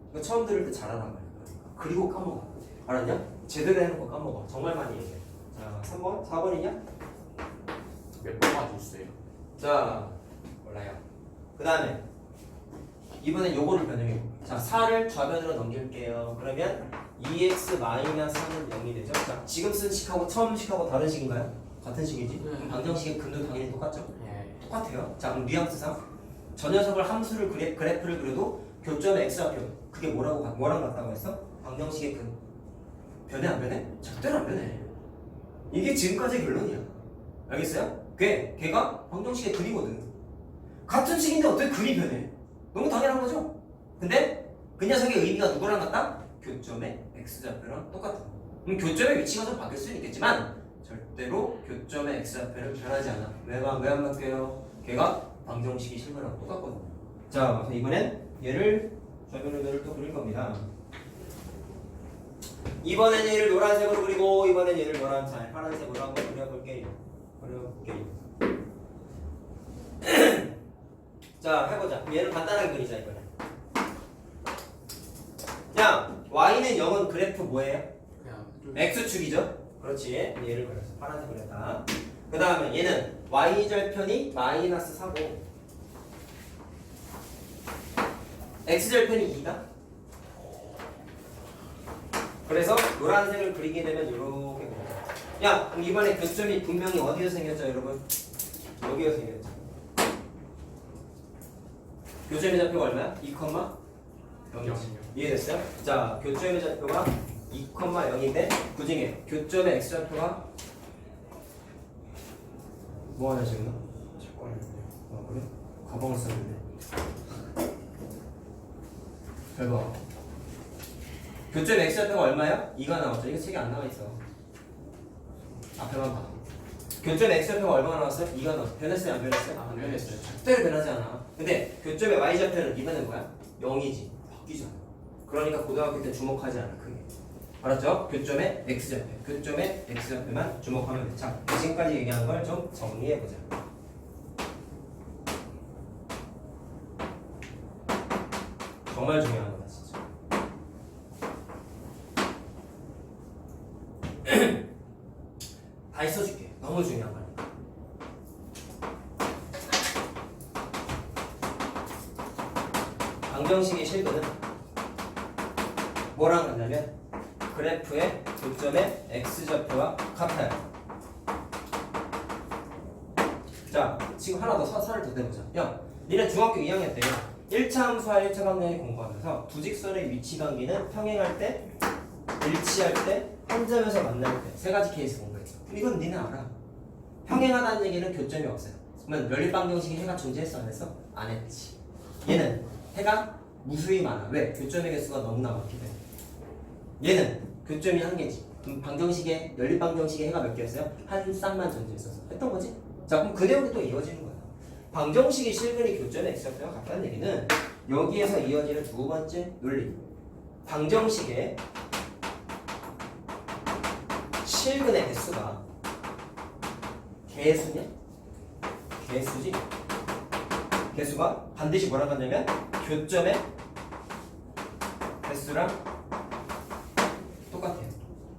그러니까 처음 들을 때 잘하란 말이야. 그러니까. 그리고 까먹어. 알았냐? 제대로 해놓고 까먹어. 정말 많이 얘기해. 자, 3번? 4번이냐? 몇 번까지 있어요? 자, 몰라요. 그 다음에 이번엔 요거를 변형해. 자, 4를 좌변으로 넘길게요. 그러면 2x-4는 0이 되죠. 자, 지금 쓴 식하고 처음 식하고 다른 식인가요? 같은 식이지? 그럼 방정식의 근도 당연히 똑같죠? 예. 똑같아요. 자, 그럼 뉘앙스상 저 녀석을 함수를 그래프를 그려도 교점의 x좌표 그게 뭐랑 같다고 했어? 방정식의 근. 변해 안 변해? 절대로 안 변해. 이게 지금까지의 결론이야. 알겠어요? 걔가 방정식의 근이거든. 같은 식인데 어떻게 근이 변해? 너무 당연한 거죠? 근데 그 녀석의 의미가 누구랑 같다? 교점의 x좌표랑 똑같아. 그럼 교점의 위치가 좀 바뀔 수는 있겠지만 절대로 교점의 x좌표는 변하지 않아. 왜 안 바뀌어요? 걔가 방정식이 실거랑 똑같거든요. 자, 그래서 이번엔 얘를 좌변우변을 또 그릴 겁니다. 이번엔 얘를 노란색으로 그리고 이번엔 얘를 파란색으로 한번 그려볼게요. 자, 해보자. 얘를 간단하게 그리자 이번엔. 자, y는 0은 그래프 뭐예요? 그냥 x축이죠? 그렇지. 얘를 그렸어. 파란색 그렸다. 그 다음에 얘는 y절편이 마이너스 4고 x절편이 2다. 그래서 노란색을 그리게 되면 이렇게 보여. 야, 그럼 이번에 교점이 분명히 어디서 생겼죠, 여러분? 여기서 생겼죠. 교점의 좌표가 얼마야? 2,0이지. 이해됐어요? 자, 교점의 좌표가 2,0인데 그 중에 교점의 x좌표가 뭐 하냐 지금? 그래? 가방을 썼는데. 잘 봐. 교점 x좌표가 얼마야? 2가 나왔죠. 이거 책에 안 나와 있어. 앞에만 봐. 교점 x좌표가 얼마가 나왔어요? 2가 나왔어. 변했어요? 안 변했어요? 안 변했어요. 절대로 변하지 않아. 근데 교점의 y좌표는 이번엔 뭐야? 0이지. 바뀌잖아. 그러니까 고등학교 때 주목하지 않아 크게. 알았죠? 교점의 x좌표, 교점의 x좌표만 주목하면 돼. 자, 지금까지 얘기한 걸 좀 정리해보자. 정말 중요한 거다 진짜. 다 있어줄게. 너무 중요한 거니까. 방정식의 실근은 뭐랑 같냐면 그래프의 교점의 x좌표와 같아요. 자, 지금 하나 더 살을 더 내보자. 야, 니네 중학교 2학년 때요 1차 함수와 1차 방정식 공부하면서 두 직선의 위치 관계는 평행할 때, 일치할 때, 한 점에서 만날 때 세 가지 케이스 공부했어. 이건 니네 알아. 평행하다는 얘기는 교점이 없어요. 그러면 연립방정식에 해가 존재했어 안 했어? 안 했지. 얘는 해가 무수히 많아. 왜? 교점의 개수가 너무나 많기 때문에. 얘는 교점이 한 개지. 그럼 방정식에 연립방정식에 해가 몇 개였어요? 한 쌍만 존재했어서 했던 거지. 자, 그럼 그 내용이 또 이어지는 거야. 방정식의 실근이 교점의 x좌표와 같다는 얘기는 여기에서 이어지는 두 번째 논리. 방정식의 실근의 개수가 개수냐? 개수지. 개수가 반드시 뭐라고 하냐면 교점의 개수랑 똑같아요.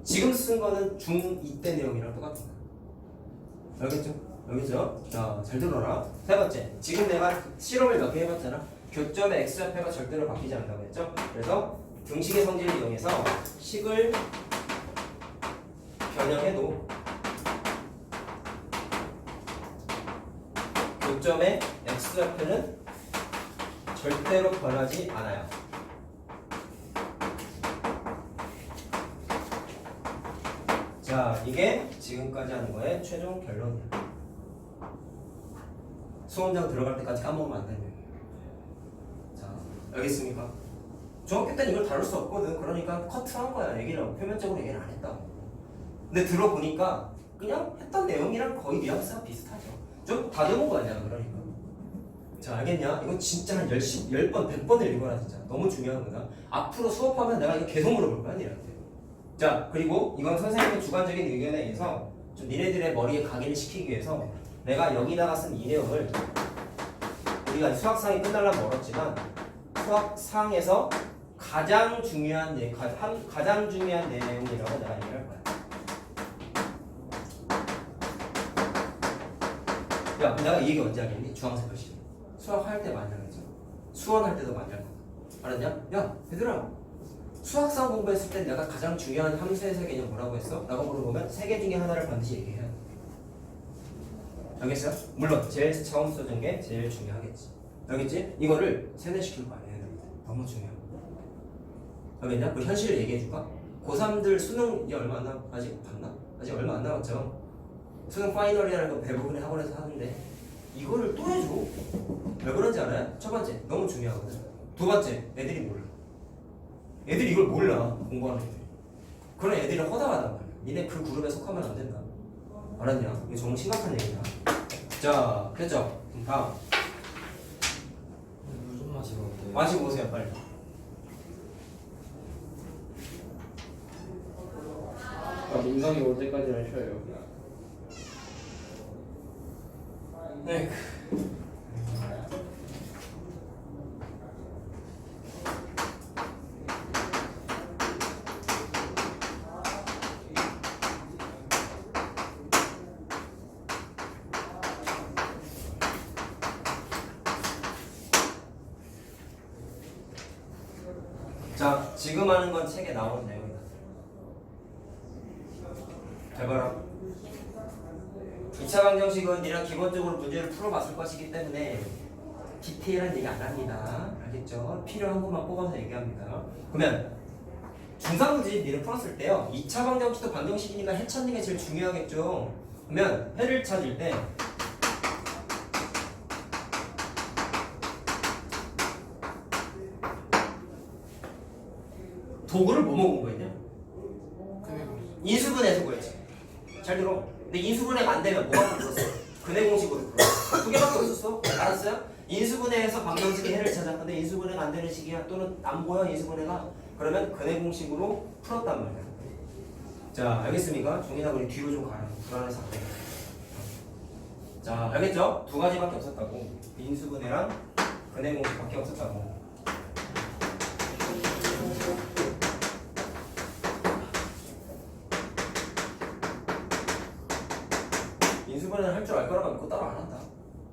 지금 쓴 거는 중2 때 내용이랑 똑같은 거야. 알겠죠? 알겠죠? 자, 잘 들어라. 세 번째, 지금 내가 실험을 몇 개 해봤잖아. 교점의 x좌표가 절대로 바뀌지 않는다고 했죠? 그래서 등식의 성질을 이용해서 식을 변형해도 교점의 x좌표는 절대로 변하지 않아요. 자, 이게 지금까지 하는 거의 최종 결론이야. 수험장 들어갈 때까지 까먹으면 안 되는 거예요. 자, 알겠습니까? 중학교 때는 이걸 다룰 수 없거든. 그러니까 커트한 거야. 얘기를 표면적으로 얘기를 안 했다고. 근데 들어보니까 그냥 했던 내용이랑 거의 뉘앙스가 비슷하죠. 좀 다듬은 거 아니야, 그러니까. 자, 알겠냐? 이건 진짜 한 10번, 100번을 읽어라, 진짜. 너무 중요한 거다. 앞으로 수업하면 내가 이거 계속 물어볼 거야, 니한테. 자, 그리고 이건 선생님의 주관적인 의견에 의해서 좀 니네들의 머리에 각인을 시키기 위해서 내가 여기다가 쓴 이 내용을 우리가 수학상이 끝나려면 멀었지만 수학상에서 가장 중요한 가장 중요한 내용이라고 내가 얘기를 할 거야. 야, 내가 이 얘기 언제 하겠니? 중학생 때 수학할 때 많이 하겠죠. 수원할 때도 많이 할 거야. 알았냐? 야, 얘들아, 수학상 공부했을 때 내가 가장 중요한 함수의 세 개는 뭐라고 했어? 라고 물어보면 세 개 중에 하나를 반드시 얘기해야 돼. 알겠어요? 물론 제일 처음 써준 게 제일 중요하겠지. 알겠지? 이거를 세뇌시킬 거 아니야. 너무 중요해. 알겠냐? 그 현실을 얘기해줄까? 고3들 수능이 얼마 안 남, 아직 봤나? 아직 얼마 안 남았죠. 수능 파이널이라는 거 대부분의 학원에서 하는데 이거를 또 해줘. 왜 그런지 알아요? 첫 번째, 너무 중요하거든. 두 번째, 애들이 몰라. 애들이 이걸 몰라. 공부하는 애들이. 그런 애들이 허다하단 말이야. 니네 그 그룹에 속하면 안 된다. 알았냐? 이게 정말 심각한 얘기다. 자, 됐죠? 다음. 물 좀 마시고 올게요. 마시고 오세요, 빨리. 민성이 올 때까지는 쉬어요. 네. 자, 지금 하는 건 책에 나오는 내용이다. 잘 봐라. 2차 방정식은 니랑 기본적으로 문제를 풀어봤을 것이기 때문에 디테일한 얘기 안 합니다. 알겠죠? 필요한 것만 뽑아서 얘기합니다. 그러면 중상문제 니를 풀었을 때요, 2차 방정식도 방정식이니까 해 찾는 게 제일 중요하겠죠. 그러면 해를 찾을 때 도구를 뭐뭐 공부했냐? 인수분해서 구했지. 잘 들어. 근데 인수분해가 안 되면 뭐가 풀었어? 근해 공식으로 풀어. 두 개밖에 없었어. 알았어요? 인수분해에서 방정식의 해를 찾아. 근데 인수분해가 안 되는 식이야. 또는 안 보여 인수분해가. 그러면 근해 공식으로 풀었단 말이야. 자, 알겠습니까? 종이나 그리 뒤로 좀 가라. 불안해서 안 돼. 자, 알겠죠? 두 가지밖에 없었다고. 인수분해랑 근해 공식밖에 없었다고. 인수분해를 할 줄 알 거라고 믿고 따로 안 한다.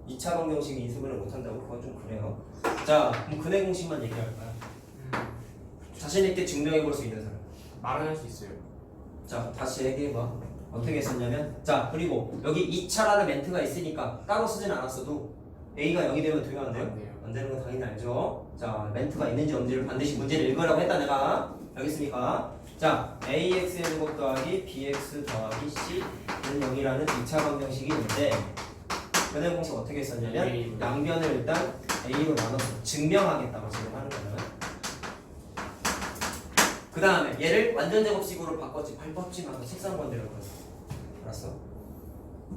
2차 방정식이 인수분해 못 한다고? 그건 좀 그래요. 자, 그럼 근해 공식만 얘기할 거야. 자신 있게 증명해 볼 수 있는 사람. 말은 할 수 있어요. 자, 다시 얘기해봐. 어떻게 했었냐면, 자, 그리고 여기 2차라는 멘트가 있으니까 따로 쓰진 않았어도 A가 0이 되면 되면 안 돼요? 안 돼요. 안 되는 건 당연히 알죠. 자, 멘트가 있는지 없는지를 반드시 문제를 읽으라고 했다 내가. 알겠습니까? 자, AX의 제곱 더하기 BX 더하기 C는 0이라는 2차 방정식이 있는데 근해 공식 어떻게 했었냐면 A. 양변을 일단 A로 나눠서 증명하겠다고 지금 하는 거예요. 그 다음에 얘를 완전 제곱식으로 바꿨지. 밟았지 말고 책상 건드려 버렸어. 알았어?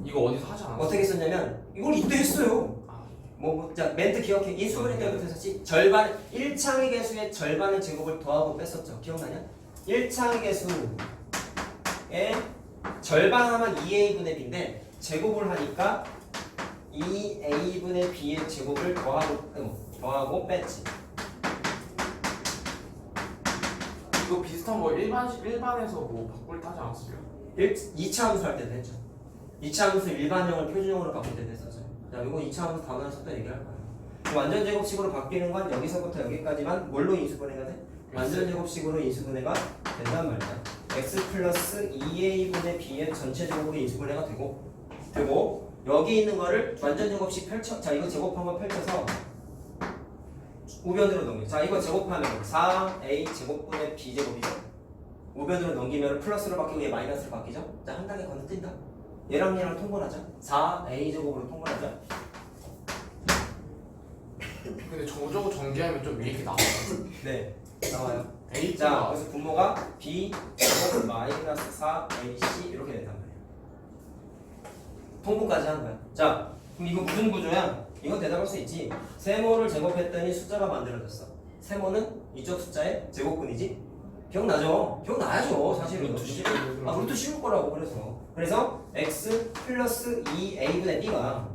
이거 어디서 하지 않았어? 어떻게 했었냐면 이걸 이때 했어요. 아, 자, 멘트 기억해. 인수분해 때부터 했었지. 절반 1창의 개수의 절반의 제곱을 더하고 뺐었죠. 기억나냐? 1창의 개수의 절반 하면 2a분의 b인데 제곱을 하니까 2a분의 b의 제곱을 더하고 뺐지. 이거 비슷한 거 일반에서 뭐 바꿀 때 하지 않았어요? 2차 함수 할 때도 했죠. 2차 함수 일반형을 표준형으로 바꿀 때도 했었죠. 자, 이거 2차 함수 다음에서 또 얘기할 거예요. 완전 제곱식으로 바뀌는 건 여기서부터 여기까지만 뭘로 인수분해가 돼? 완전 제곱식으로 인수분해가 된단 말이야. x 플러스 2a분의 b의 전체 제곱으로 인수분해가 되고 여기 있는 거를 완전 제곱식 펼쳐. 자, 이거 제곱한 거 펼쳐서 우변으로 넘겨. 자, 이거 제곱하면 4a 제곱분의 b 제곱이죠. 우변으로 넘기면 플러스로 바뀌고 얘 마이너스로 바뀌죠. 자, 한 단계 건너뛴다. 얘랑 통분하자. 4a 제곱으로 통분하자. 근데 저거 전개하면 좀 이렇게 나와요. 네, 나와요. 자, A가 그래서 분모가 b 제곱 마이너스 4ac 이렇게 된단 말이야. 통분까지 하는 거야. 자, 그럼 이거 무슨 구조야? 이건 대답할 수 있지. 세모를 제곱했더니 숫자가 만들어졌어. 세모는 이쪽 숫자의 제곱분이지. 기억나죠? 기억나야죠, 사실은. 루트 씌울 거라고. 그래서 x 플러스 2a분의 b가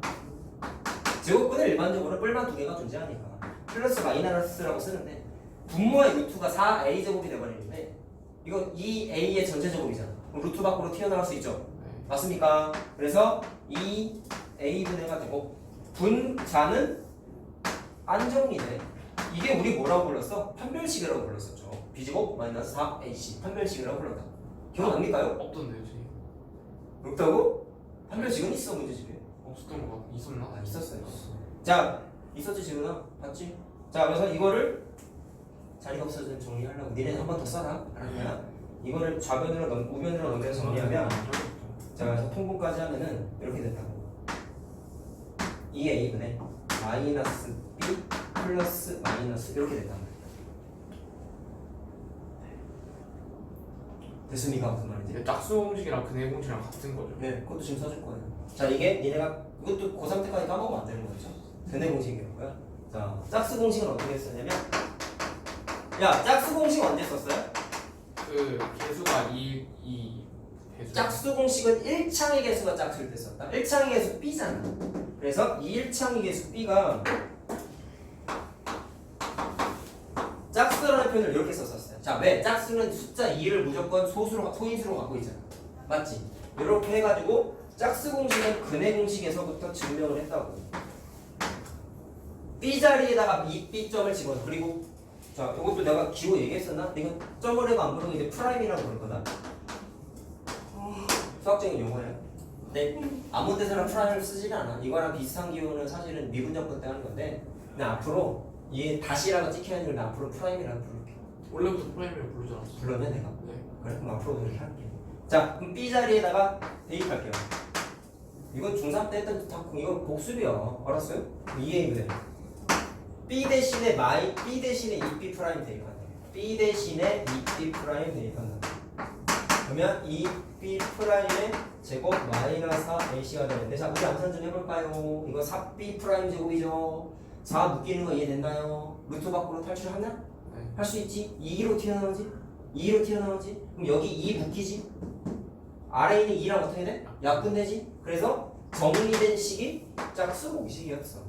제곱분을 일반적으로 뿔만 두 개가 존재하니까 플러스 마이너스라고 쓰는데 분모의 루트가 4a 제곱이 돼버리는데 이거 2a의 전체 제곱이잖아. 그럼 루트 밖으로 튀어나갈 수 있죠. 맞습니까? 그래서 2a분의가 되고 분자는 안정리네. 이게 우리 뭐라고 불렀어? 판별식이라고 불렀었죠. b제곱 마이너스 4ac 판별식이라고 불렀다. 기억납니까요? 없던데요, 지금? 없다고? 판별식은 있어 문제집에. 없었던 거 있었나? 있었어요. 자, 있었지 지금아? 봤지? 자, 그래서 이거를 자리가 없어서 정리하려고 니네 한 번 더 써라. 알았냐? 이거를 우변으로 넘겨서 정리하면 자, 그래서 통분까지 하면은 이렇게 된다고. 2a분의 마이너스 b 플러스 마이너스 이렇게 된단 말이야. 됐습니까? 무슨 말인지? 짝수 공식이랑 근해 공식이랑 같은 거죠? 네, 그것도 지금 써줄 거예요. 자, 이게 니네가 이것도 고3 때까지 까먹으면 안 되는 거죠. 근해 공식이라는 거야. 자, 짝수 공식은 어떻게 썼냐면, 야, 짝수 공식 언제 썼어요? 그 개수가 2 개수. 짝수 공식은 1창의 개수가 짝수일 때 썼다. 1창의 개수 b잖아. 그래서 이 1창의 개수 b가 짝수라는 표현을 이렇게 썼었어요. 자, 왜? 짝수는 숫자 2를 무조건 소인수로 갖고 있잖아. 맞지? 이렇게 해가지고 짝수 공식은 근해 공식에서부터 증명을 했다고. b 자리에다가 이 b점을 집어넣어. 그리고 자, 이것도 내가 기호 얘기했었나? 이건 점을 해도 안 부르고 이제 프라임이라고 부르거든. 수학적인 용어예요. 근데 아무 데서나 프라임을 쓰지는 않아. 이거랑 비슷한 기호는 사실은 미분정분 때 하는 건데, 근데 앞으로 얘 다시라고 찍혀야 되는데 앞으로 프라임이라고 부를게. 원래부터 프라임이라고 부르지 않았어? 불렀네 내가. 네. 그래, 그럼 앞으로 그렇게 할게. 자, 그럼 b 자리에다가 대입할게요. 이건 중3 때 했던 다 이거 복습이야. 알았어요? 2a분의 b 대신에 b 대신에 2b 프라임 대입한다. b 대신에 2b 프라임 대입한다. 그러면 2b 프라임의 제곱 마이너스 4ac가 되는데, 자, 우리 암산 좀 해볼까요? 이거 4b 프라임 제곱이죠. 4 묶이는 거 이해됐나요? 루트 밖으로 탈출하나? 네. 할 수 있지? 2로 튀어나오지? 2로 튀어나오지? 그럼 여기 2 묶이지? 아래 있는 2랑 어떻게 돼? 약분되지? 그래서 정리된 식이 짝수공식이었어.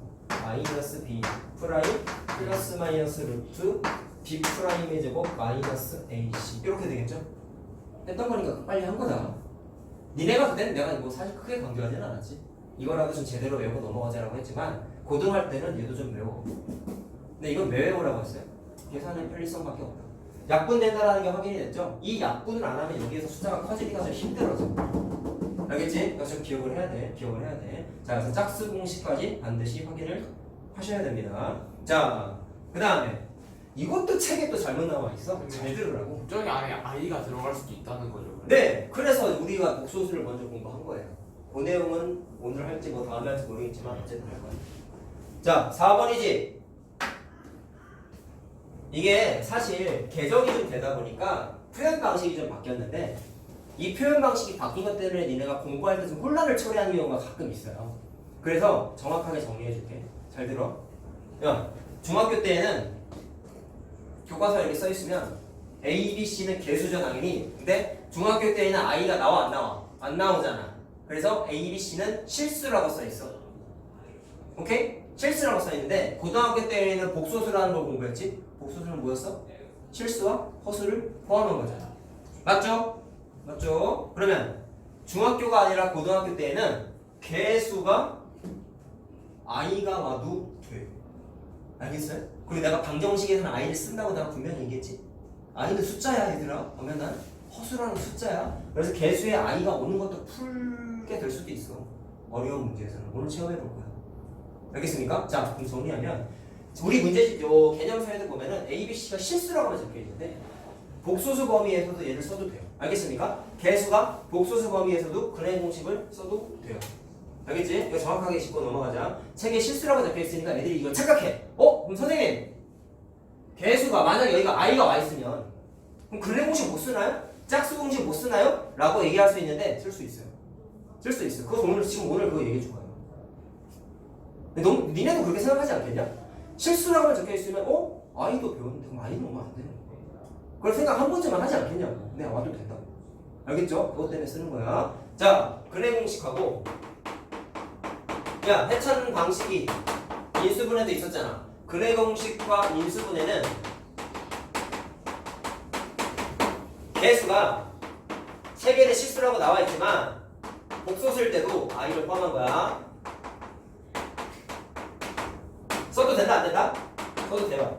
마이너스 b 프라임 플러스 마이너스 루트 b 프라임의 제곱 마이너스 ac 이렇게 되겠죠? 했던 거니까 빨리 한 거다. 니네가 그때는 내가 이거 사실 크게 강조하진 않았지. 이거라도 좀 제대로 외우고 넘어가자라고 했지만 고등할 때는 얘도 좀 외워. 근데 이건 왜 외우라고 했어요? 계산의 편리성밖에 없다. 약분된다라는 게 확인이 됐죠? 이 약분을 안 하면 여기에서 숫자가 커지기가 좀 힘들어져. 알겠지? 그래서 좀 기억을 해야 돼. 기억을 해야 돼. 자, 그래서 짝수 공식까지 반드시 확인을 하셔야 됩니다. 자, 그 다음에 이것도 책에 또 잘못 나와 있어. 잘 들으라고. 저기 안에 아이가 들어갈 수도 있다는 거죠. 네, 그래서 우리가 복소수를 먼저 공부한 거예요. 그 내용은 오늘 할지 뭐 다음에 할지 모르겠지만 어쨌든 할 거예요. 자, 4번이지. 이게 사실 개정이 좀 되다 보니까 표현 방식이 좀 바뀌었는데 이 표현 방식이 바뀐 것 때문에 니네가 공부할 때 좀 혼란을 초래하는 경우가 가끔 있어요. 그래서 정확하게 정리해 줄게. 잘 들어. 야, 중학교 때에는 교과서에 이렇게 써 있으면 A, B, C는 개수죠 당연히. 근데 중학교 때에는 I가 나와 안 나와? 안 나오잖아. 그래서 A, B, C는 실수라고 써 있어. 오케이? 실수라고 써 있는데 고등학교 때에는 복소수라는 걸 공부했지? 복소수는 뭐였어? 실수와 허수를 포함한 거잖아. 맞죠? 맞죠? 그러면 중학교가 아니라 고등학교 때에는 개수가 I가 와도 돼. 알겠어요? 그리고 내가 방정식에서는 I를 쓴다고 내가 분명히 얘기했지? I는 숫자야 얘들아. 보면 난 허수라는 숫자야. 그래서 개수에 I가 오는 것도 풀게 될 수도 있어. 어려운 문제에서는. 오늘 체험해 볼 거야. 알겠습니까? 자, 그럼 정리하면 우리 문제집 요 개념서에도 보면은 A, B, C가 실수라고만 적혀 있는데 복소수 범위에서도 얘를 써도 돼요. 알겠습니까? 개수가 복소수 범위에서도 근해 공식을 써도 돼요. 알겠지? 이거 정확하게 짚고 넘어가자. 책에 실수라고 적혀 있으니까 애들이 이걸 착각해. 그럼 선생님 개수가 만약에 여기가 I가 와 있으면 그럼 근해 공식 못 쓰나요? 짝수 공식 못 쓰나요? 라고 얘기할 수 있는데 쓸 수 있어요. 쓸 수 있어요. 그거 오늘 그거 얘기해 줄 거예요. 니네도 그렇게 생각하지 않겠냐? 실수라고 적혀 있으면 I도 배웠는데 그럼 I는 오면 안 되는 거야. 그걸 생각 한 번쯤만 하지 않겠냐고. 내가 와도 된다고. 알겠죠? 그것 때문에 쓰는 거야. 자, 근해 공식하고 야, 해찬 방식이 인수분해도 있었잖아. 근해 공식과 인수분해는 개수가 세 개의 실수라고 나와 있지만 복소수일 때도 I를 포함한 거야. 써도 된다 안 된다? 써도 돼봐.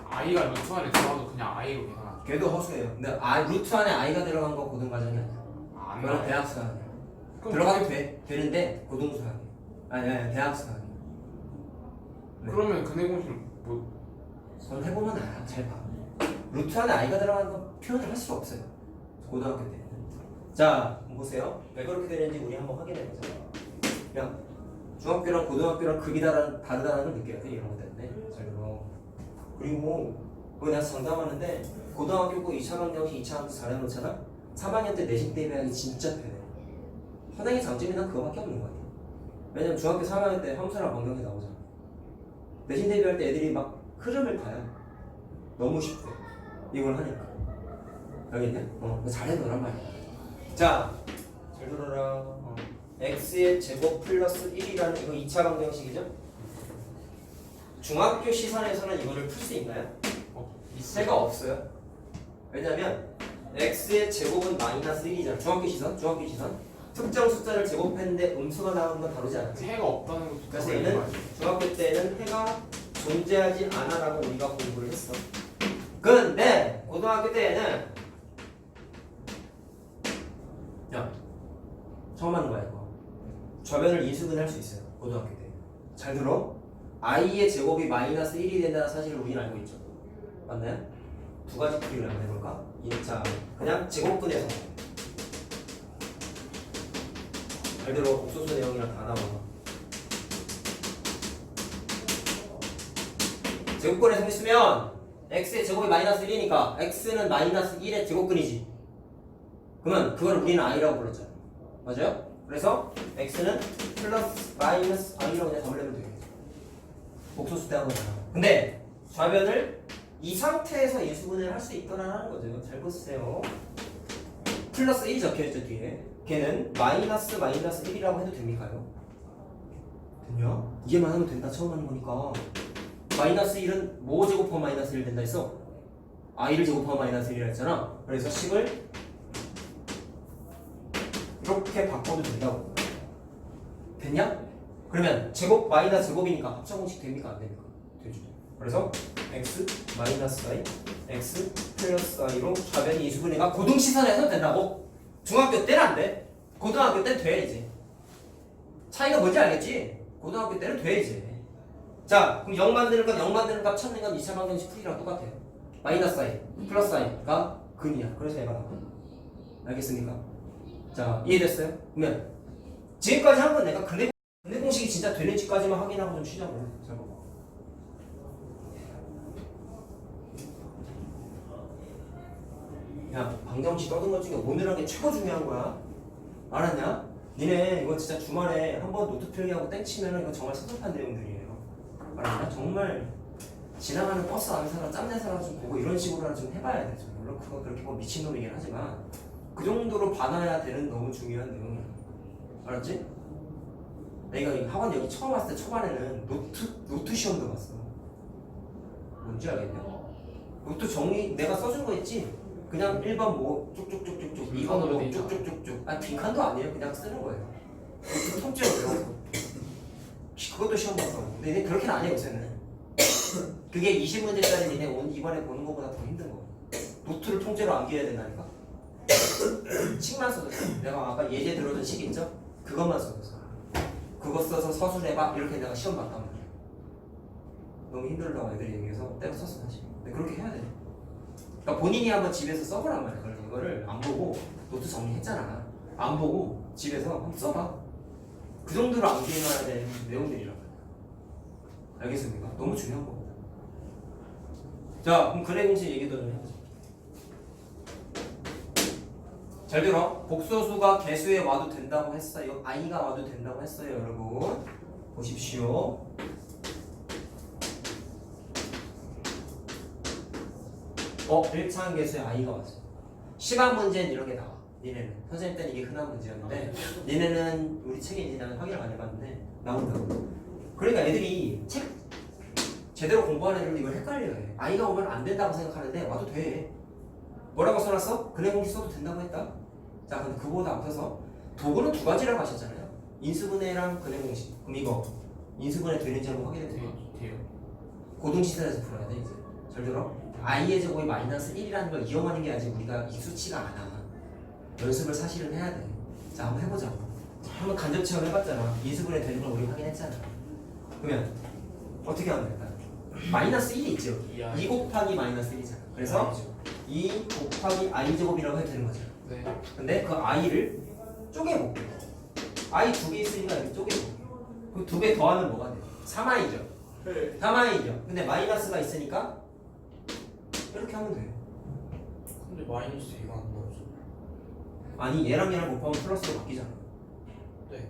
아이가 루트 안에 들어가도 그냥 아이로 계산하죠. 걔도 허수예요. 근데 루트 안에 I가 들어간 거 고등과정이 아니야. 안 그건 나와요. 대학수학이야. 그럼 들어가도 되는데 고등수학이야. 아니 대학수학이야. 네. 그러면 근해 공식을 뭐 그럼 해보면 알아. 잘 봐. 루트 안에 I가 들어가는 건 표현을 할 수가 없어요. 고등학교 때는. 자, 보세요. 왜 그렇게 되는지 우리 한번 확인해보자. 그냥 중학교랑 고등학교랑 급이 다르다는 걸 느껴야 돼. 이런 것 때문에. 잘 들어. 그리고 그거 내가 장담하는데 고등학교 꼭 2차 방정식 2차 함수 잘해놓잖아? 3학년 때 내신 대비하기 진짜 편해. 선행의 장점이 난 그거밖에 없는 거 같아. 왜냐면 중학교 3학년 때 함수랑 방정식 나오잖아. 내신 대비할 때 애들이 막 흐름을 봐요. 너무 쉽대. 이걸 하니까. 알겠냐? 잘해놓으란 말이야. 자, 잘 들어라. x의 제곱 플러스 1이라는 이거 2차 방정식이죠? 중학교 시선에서는 이거를 풀 수 있나요? 새가 없어요. 왜냐면 x의 제곱은 마이너스 1이잖아. 중학교 시선. 특정 숫자를 제곱했는데 음수가 나오는 건 다루지 않았지. 해가 없다는 것도 그래서 다르는 얘는 거 아니에요? 중학교 중학교 때는 해가 존재하지 않아라고 우리가 공부를 했어. 근데 고등학교 때에는 야, 처음 하는 거야 이거. 좌변을 인수분해할 수 있어요. 고등학교 때. 잘 들어. i의 제곱이 마이너스 1이 된다는 사실을 우리는 알고 있죠. 맞나요? 두 가지 풀이를 한번 해볼까? 자, 그냥 제곱분해서. 잘 들어. 복소수 내용이랑 다 나와. 제곱근에 있으면 x의 제곱이 마이너스 1이니까 x는 마이너스 1의 제곱근이지. 그러면 그걸 우리는 i라고 불렀잖아. 맞아요? 그래서 x는 플러스 마이너스 i라고 그냥 적으려면 되겠죠. 복소수 때 한 거잖아. 근데 좌변을 이 상태에서 인수분해를 할 수 있더라는 거죠. 잘 보세요. 플러스 1이 적혀있죠 뒤에. 걔는 마이너스 1이라고 해도 됩니까요? 됐냐? 이게만 하면 된다 처음 하는 거니까. 마이너스 1은 뭐 제곱하면 마이너스 1 된다 했어? i를 제곱하면 마이너스 1이라 했잖아. 그래서 10을 이렇게 바꿔도 된다고. 됐냐? 그러면 제곱 마이너스 제곱이니까 합성공식 됩니까 안 됩니까? 되죠. 그래서 x 마이너스 i, x 플러스 i로 좌변이 이수분해가 고등시선에서 된다고. 중학교 때는 안 돼. 고등학교 때는 돼 이제. 차이가 뭔지 알겠지? 고등학교 때는 돼 이제. 자, 그럼 0 만드는 값, 0 만드는 값 찾는 건 2차 방정식 풀이랑 똑같아요. 마이너스 i, 플러스 i가 근이야. 그래서 얘가 나와. 알겠습니까? 자, 이해됐어요? 그러면 지금까지 한 건 내가 근해 공식이 진짜 되는지까지만 확인하고 좀 쉬자고. 잘 봐봐. 야, 방정식 떠든 것 중에 오늘한 게 최고 중요한 거야. 알았냐? 니네 이거 진짜 주말에 한번 노트 필기하고 땡치면은 이거 정말 섭섭한 내용들이에요. 알았냐? 정말 지나가는 버스 안에서나 짬내서나 좀 보고 이런 식으로라도 좀 해봐야 돼. 물론 그거 그렇게 뭐 미친놈이긴 하지만 그 정도로 봐놔야 되는 너무 중요한 내용이야. 알았지? 내가 이 학원 여기 처음 왔을 때 초반에는 노트 시험도 봤어. 뭔지 알겠냐? 노트 정리 내가 써준 거 있지? 그냥 1번 뭐 쭉쭉쭉쭉쭉 2번 뭐 쭉쭉쭉쭉 아 빈칸도 아니에요. 그냥 쓰는 거예요. 노트 통째로 외워서 그것도 시험 봤어. 근데 얘네 그렇게는 안 해 요새는. 그게 20문제짜리 얘네 이번에 보는 거보다 더 힘든 거. 노트를 통째로 암기해야 된다니까. 칙만 써줬어. 내가 아까 예제 들어준 식 있죠? 그것만 써줬어. 그거 써서 서술해봐 이렇게 내가 시험 봤단 말이야. 너무 힘들다고 애들이 얘기해서 때려 썼어 사실. 근데 그렇게 해야 돼. 그러니까 본인이 한번 집에서 써보란 말이야. 그래서 이거를 안 보고 노트 정리했잖아. 안 보고 집에서 한번 써봐. 그 정도로 암기해놔야 되는 내용들이란 말이야. 알겠습니까? 너무 중요한 거거든. 자, 그럼 근해 공식 얘기도 좀 해보자. 잘 들어. 복소수가 개수에 와도 된다고 했어요. i가 와도 된다고 했어요, 여러분. 보십시오. 일차항 개수에 i가 왔어. 시간 문제는 이런 게 나와. 니네는 선생님 때는 이게 흔한 문제였는데 니네는 우리 책에 이제 나는 확인을 안 해봤는데 나온다고. 그러니까 애들이 책 제대로 공부하는 애들은 이걸 헷갈려해. i가 오면 안 된다고 생각하는데 와도 돼. 뭐라고 써놨어? 근해 공식 써도 된다고 했다. 자, 근데 그보다 앞서서 도구는 두 가지라고 하셨잖아요. 인수분해랑 근해 공식. 그럼 이거 인수분해 되는지 한번 확인해 돼요. 고등시설에서 풀어야 돼 이제. 잘 들어. i의 제곱이 마이너스 1이라는 걸 이용하는 게 아직 우리가 익숙치가 않아. 연습을 사실은 해야 돼. 자, 한번 해보자. 한번 간접 체험 해봤잖아. 인수분해 되는 걸 우리 확인했잖아. 그러면 어떻게 하면 될까? 마이너스 1이 있죠. 2 곱하기 마이너스 1이잖아. 그래서 2 곱하기 i 제곱이라고 해도 되는 거잖아. 네. 근데 그 i를 쪼개볼게. i 두 개 있으니까 이렇게 쪼개볼게. 그 두 개 더하면 뭐가 돼? 3i죠. 네. 3i죠. 근데 마이너스가 있으니까 이렇게 하면 돼. 근데 마이너스 2가 안 나오죠. 아니 얘랑 곱하면 플러스로 바뀌잖아. 네.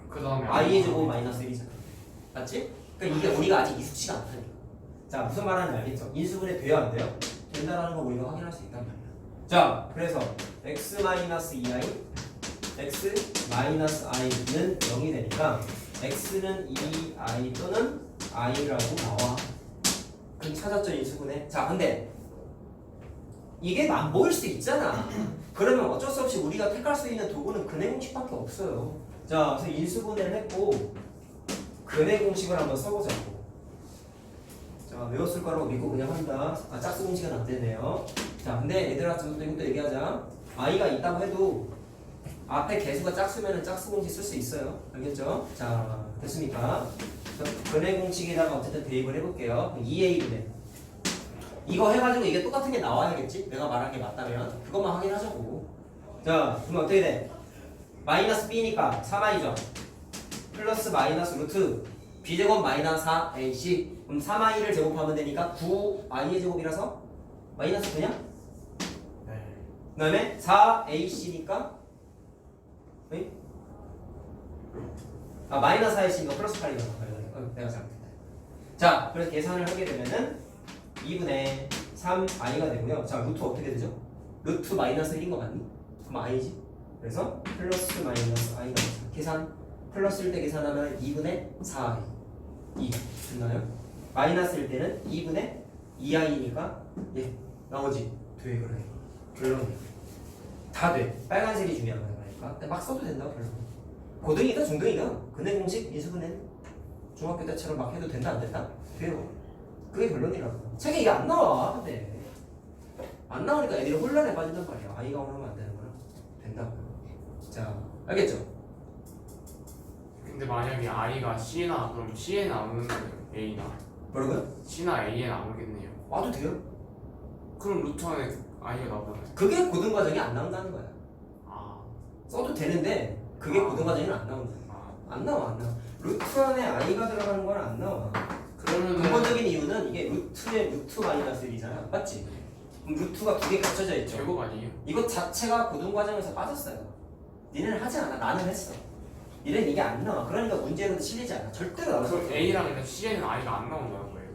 그 다음에 i의 제곱 마이너스 1이잖아. 맞지? 그러니까 이게 우리가 아직 익숙치가 않다니까. 자, 무슨 말하는지 알겠죠? 인수분해 돼요 안 돼요? 된다라는 거 우리가 확인할 수 있단 말이야. 자, 그래서 x 마이너스 2i, x 마이너스 i는 0이 되니까 x는 2i 또는 i라고 나와. 그럼 찾았죠 인수분해. 자, 근데 이게 안 보일 수 있잖아. 그러면 어쩔 수 없이 우리가 택할 수 있는 도구는 근해 공식밖에 없어요. 자, 그래서 인수분해를 했고 근해 공식을 한번 써보자고. 자, 외웠을 거라고 믿고 그냥 한다. 아, 짝수 공식은 안 되네요. 자, 근데 얘들아 좀 이것도 얘기하자. i가 있다고 해도 앞에 개수가 짝수면은 짝수 공식 쓸 수 있어요. 알겠죠? 자, 됐습니까? 근해 공식에다가 어쨌든 대입을 해볼게요. 2a분의 이거 해가지고 이게 똑같은 게 나와야겠지? 내가 말한 게 맞다면 그것만 확인하자고. 자, 그러면 어떻게 돼? 마이너스 b니까 3i죠. 플러스 마이너스 루트 b제곱 마이너스 4ac. 그럼 3i를 제곱하면 되니까 9i의 제곱이라서 마이너스 그냥? 네. 그 다음에 4ac니까 마이너스 4ac니까 플러스 8이잖아. 내가 잘못했다. 자, 그래서 계산을 하게 되면은 2분의 3i가 되고요. 자, 루트 어떻게 되죠? 루트 마이너스 1인 거 맞니? 그럼 i지. 그래서 플러스 마이너스 i가 되죠. 계산 플러스일 때 계산하면 2분의 4i 2 됐나요? 마이너스일 때는 2분의 2i니까 예 나오지. 돼. 그래. 결론 다 돼. 빨간색이 중요한 거니까. 근데 막 써도 된다고 결론. 고등이든 중등이든 근해 공식 인수분해 중학교 때처럼 막 해도 된다 안 된다? 돼요. 그게 결론이라고. 책에 이게 안 나와. 근데 안 나오니까 애들이 혼란에 빠진단 말이야. 아이가 오면 안 되는 거야. 된다고. 자, 알겠죠? 근데 만약에 i가 c나 그럼 c에 나오는 a나 뭐라고요? c나 a에 나오겠네요. 와도 돼요. 그럼 루트 안에 i가 나오잖아요. 그게 고등 과정이 안 나온다는 거야. 아, 써도 되는데 그게 아. 고등 과정이 안 나온다. 안 나와. 루트 안에 i가 들어가는 건 안 나와. 그러면은 근본적인 이유는 이게 루트에 루트 마이너스 1이잖아. 맞지? 그럼 루트가 두 개 겹쳐져 있죠. 제곱 아니에요? 이것 자체가 고등 과정에서 빠졌어요. 니네는 하지 않아. 나는 했어. 니네는 이게 안 나와. 그러니까 문제는 실리지 않아. 절대로 나올 수 그럼 없어. a랑 일단 c에는 i가 안 나온다는 거예요.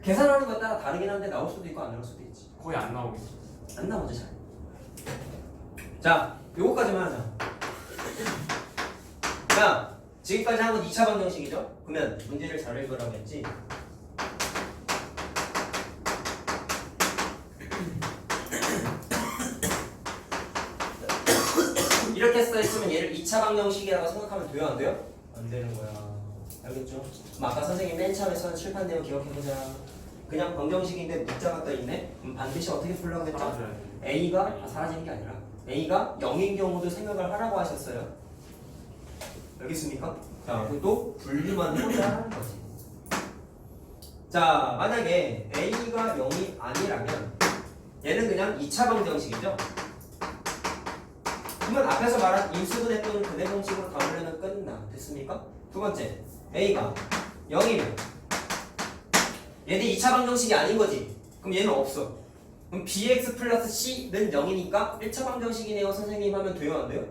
계산하는 거에 따라 다르긴 한데 나올 수도 있고 안 나올 수도 있지. 거의 안 나오겠죠. 안 나오지 잘. 자, 요거까지만 하자. 자, 지금까지 한 건 2차 방정식이죠? 그러면 문제를 잘 읽으라고 했지. 이렇게 써있으면 얘를 2차 방정식이라고 생각하면 돼요? 안 돼요? 안 되는 거야. 알겠죠? 그럼 아까 선생님 맨 처음에 선 칠판 내용 기억해보자. 그냥 방정식인데 문자가 떠있네? 그럼 반드시 어떻게 풀려고 했죠? 사라져야 돼. A가 사라지는 게 아니라 A가 0인 경우도 생각을 하라고 하셨어요. 알겠습니까? 자, 그리고 분류만 해보자는 거지. 자, 만약에 A가 0이 아니라면 얘는 그냥 2차 방정식이죠. 그러면 앞에서 말한 인수분해 또는 근해 공식으로 담으려면 끝나. 됐습니까? 두 번째, A가 0이면 얘는 2차 방정식이 아닌 거지. 그럼 얘는 없어. 그럼 bx 플러스 c는 0이니까 1차 방정식이네요 선생님 하면 돼요 안 돼요?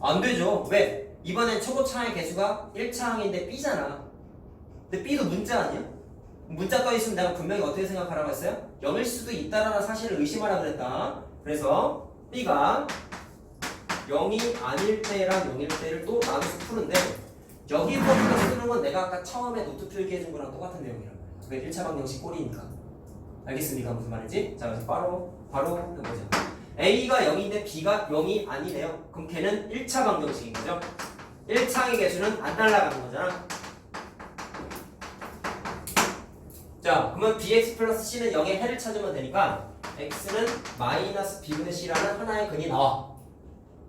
안 되죠. 왜? 이번엔 초고차의 개수가 1차항인데 b잖아. 근데 b도 문자 아니야? 문자 떠있으면 내가 분명히 어떻게 생각하라고 했어요? 0일 수도 있다라는 사실을 의심하라 그랬다. 그래서 b가 0이 아닐 때랑 0일 때를 또 나눠서 푸는데 여기 포트가 쓰는 건 내가 아까 처음에 노트 필기해준 거랑 똑같은 내용이란 말이야. 그게 1차 방정식 꼴이니까. 알겠습니까? 무슨 말인지? 자, 그래서 바로 해보자. A가 0인데 B가 0이 아니래요. 그럼 걔는 1차 방정식인 거죠? 1차항의 개수는 안 날아가는 거잖아. 자, 그러면 bx 플러스 c는 0의 해를 찾으면 되니까 x는 마이너스 b분의 c라는 하나의 근이 나와.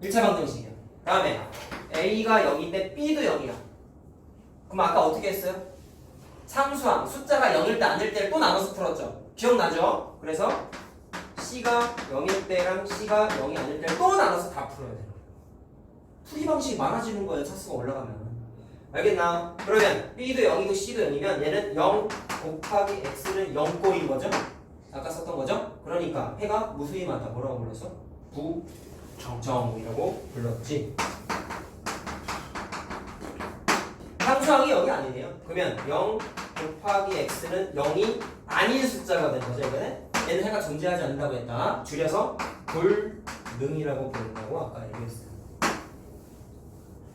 1차 방정식이야. 다음에 a가 0인데 b도 0이야. 그럼 아까 어떻게 했어요? 상수항, 숫자가 0일 때 아닐 때를 또 나눠서 풀었죠. 기억나죠? 그래서 C가 0일 때랑 C가 0이 아닐 때를 또 나눠서 다 풀어야 돼요. 풀이 방식이 많아지는 거예요. 차수가 올라가면. 알겠나? 그러면 B도 0이고 C도 0이면 얘는 0 곱하기 X는 0꼴인 거죠? 아까 썼던 거죠? 그러니까 해가 무수히 많다. 뭐라고 불렀어? 부정이라고 불렀지. 상수항이 0이 아니네요. 그러면 0 곱하기 x는 0이 아닌 숫자가 되는 거죠. 이번에 얘는 해가 존재하지 않는다고 했다. 줄여서 불능이라고 부른다고 아까 얘기했어요.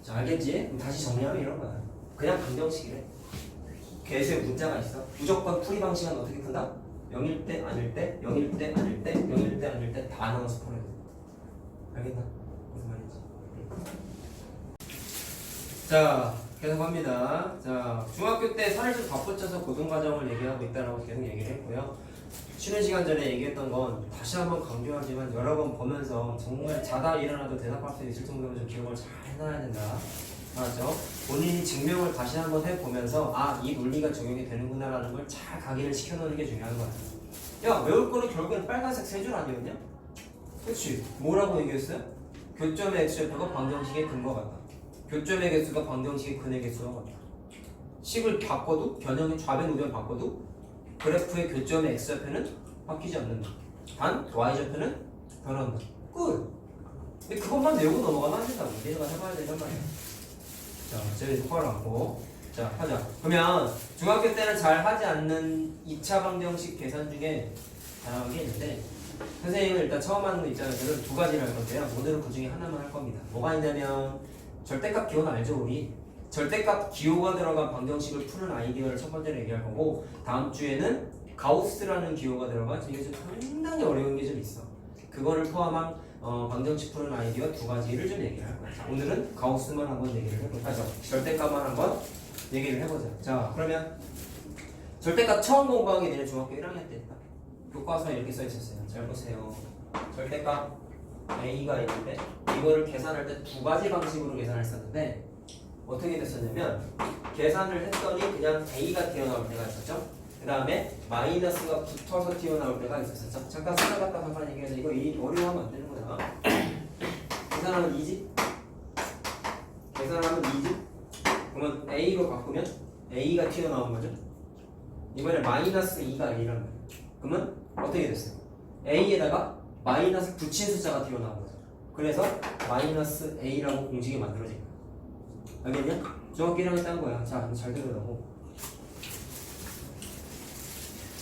자, 알겠지? 그럼 다시 정리하면 이런 거야. 그냥 방정식이래. 개수에 문자가 있어. 무조건 풀이 방식은 어떻게 푼다? 0일 때 아닐 때 0일 때 아닐 때 0일 때 아닐 때 다 나눠서 풀어야 돼. 알겠나? 무슨 말인지. 자, 계속합니다. 자, 중학교 때 살을 좀 덧붙여서 고등과정을 얘기하고 있다라고 계속 얘기를 했고요. 쉬는 시간 전에 얘기했던 건 다시 한번 강조하지만 여러 번 보면서 정말 자다 일어나도 대답할 수 있을 정도로 좀 기억을 잘 해놔야 된다. 맞죠? 본인이 증명을 다시 한번 해보면서 아, 이 논리가 적용이 되는구나라는 걸 잘 각인을 시켜놓는 게 중요한 거야. 야, 외울 거는 결국엔 빨간색 세 줄 아니었냐? 그치? 뭐라고 얘기했어요? 교점의 x좌표가 방정식의 근거 같다. 교점의 개수가 방정식의 근의 개수와 같다. 식을 바꿔도 변형의 좌변 우변 바꿔도 그래프의 교점의 x좌표는 바뀌지 않는다. 단 y좌표는 변한다. 끝. 근데 그것만 외우고 넘어가면 안 된다고. 내가 해봐야 되단 말이야. 자, 저기 똑바로 앉고 자, 하자. 그러면 중학교 때는 잘 하지 않는 2차 방정식 계산 중에 다양한 게 있는데 선생님은 일단 처음 하는 입장에서는 두 가지를 할 건데요. 오늘은 그 중에 하나만 할 겁니다. 뭐가 있냐면 절대값 기호는 알죠 우리? 절대값 기호가 들어간 방정식을 푸는 아이디어를 첫 번째로 얘기할 거고 다음 주에는 가우스라는 기호가 들어간 이게 좀 상당히 어려운 게 좀 있어. 그거를 포함한 방정식 푸는 아이디어 두 가지를 좀 얘기를 할 거야. 자, 오늘은 가우스만 한번 얘기를 해볼까? 절대값만 한번 얘기를 해보자. 자, 그러면 절대값 처음 공부하게 되는 중학교 1학년 때 교과서에 이렇게 써 있었어요. 잘 보세요. 절대값 A가 있는데 이거를 계산할 때 두 가지 방식으로 계산했었는데 어떻게 됐었냐면 계산을 했더니 그냥 A가 튀어나올 때가 있었죠. 그 다음에 마이너스가 붙어서 튀어나올 때가 있었었죠. 잠깐 생각했다 잠깐 얘기해서 이거 어려워하면 안 되는 거야. 계산하면 2지? 계산하면 2지? 그러면 A로 바꾸면 A가 튀어나온 거죠. 이번에 마이너스 2가 A라는 거예요. 그러면 어떻게 됐어요? A에다가 마이너스 붙인 숫자가 튀어나온 거죠. 그래서 마이너스 A라고 공식이 만들어진 거예요. 알겠냐? 중학교 1학년 딴 거야. 자, 잘 들으라고.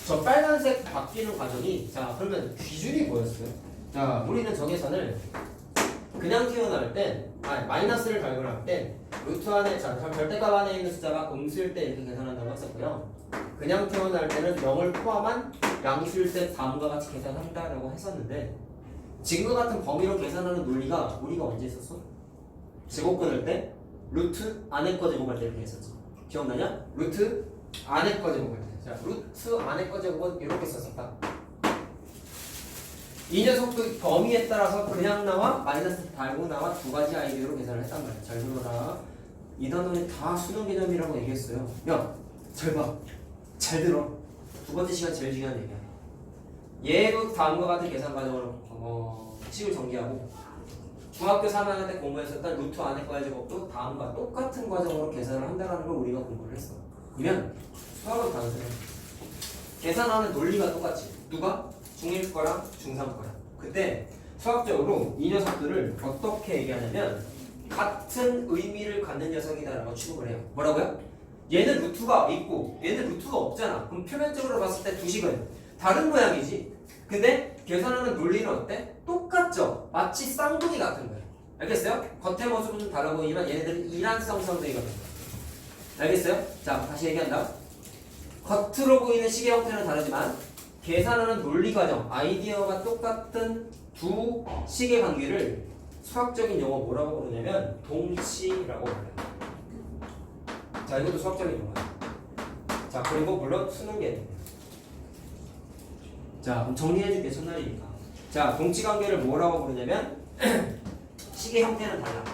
저 빨간색 바뀌는 과정이 자 그러면 기준이 뭐였어요? 자 우리는 저 계산을 그냥 튀어나올 땐 마이너스를 발견할 땐 루트 안에 자 절대값 안에 있는 숫자가 음수일 때 이렇게 계산한다고 했었고요. 그냥 튀어나올 때는 0을 포함한 양수일 때 다음과 같이 계산한다라고 했었는데 지금과 같은 범위로 계산하는 논리가 우리가 언제 있었어? 제곱 끊을 때 루트 안에 거 제곱할 때 이렇게 했었지. 기억나냐? 루트 안에 거 제곱할 때. 자, 루트 안에 거 제곱은 이렇게 썼었다. 이 녀석도 범위에 따라서 그냥 나와 마이너스 달고 나와 두 가지 아이디어로 계산을 했단 말이야. 잘 들어라. 이 단원이 다 수능 개념이라고 얘기했어요. 야, 잘 봐. 잘 들어. 두 번째 시간 제일 중요한 얘기야. 얘도 다음과 같은 계산 과정으로 식을 전개하고 중학교 3학년 때 공부했었던 루트 안에 거의 제곱도 다음과 똑같은 과정으로 계산을 한다는 걸 우리가 공부를 했어. 그러면 수학은 단순해. 계산하는 논리가 똑같지. 누가? 중1 거랑 중3 거랑. 그때 수학적으로 이 녀석들을 어떻게 얘기하냐면 같은 의미를 갖는 녀석이다라고 취급을 해요. 뭐라고요? 얘는 루트가 있고 얘는 루트가 없잖아. 그럼 표면적으로 봤을 때 두 식은 다른 모양이지. 근데 계산하는 논리는 어때? 똑같죠? 마치 쌍둥이 같은 거예요. 알겠어요? 겉의 모습은 좀 다르고 보이지만 얘네들은 이란성 쌍둥이거든요. 알겠어요? 자, 다시 얘기한다. 겉으로 보이는 식의 형태는 다르지만 계산하는 논리 과정, 아이디어가 똑같은 두 식의 관계를 수학적인 용어 뭐라고 부르냐면 동치라고 불러요. 자, 이것도 수학적인 용어예요. 자, 그리고 물론 수능 개념. 자, 그럼 정리해줄게 첫날이니까. 자, 동치 관계를 뭐라고 부르냐면 식의 형태는 달라.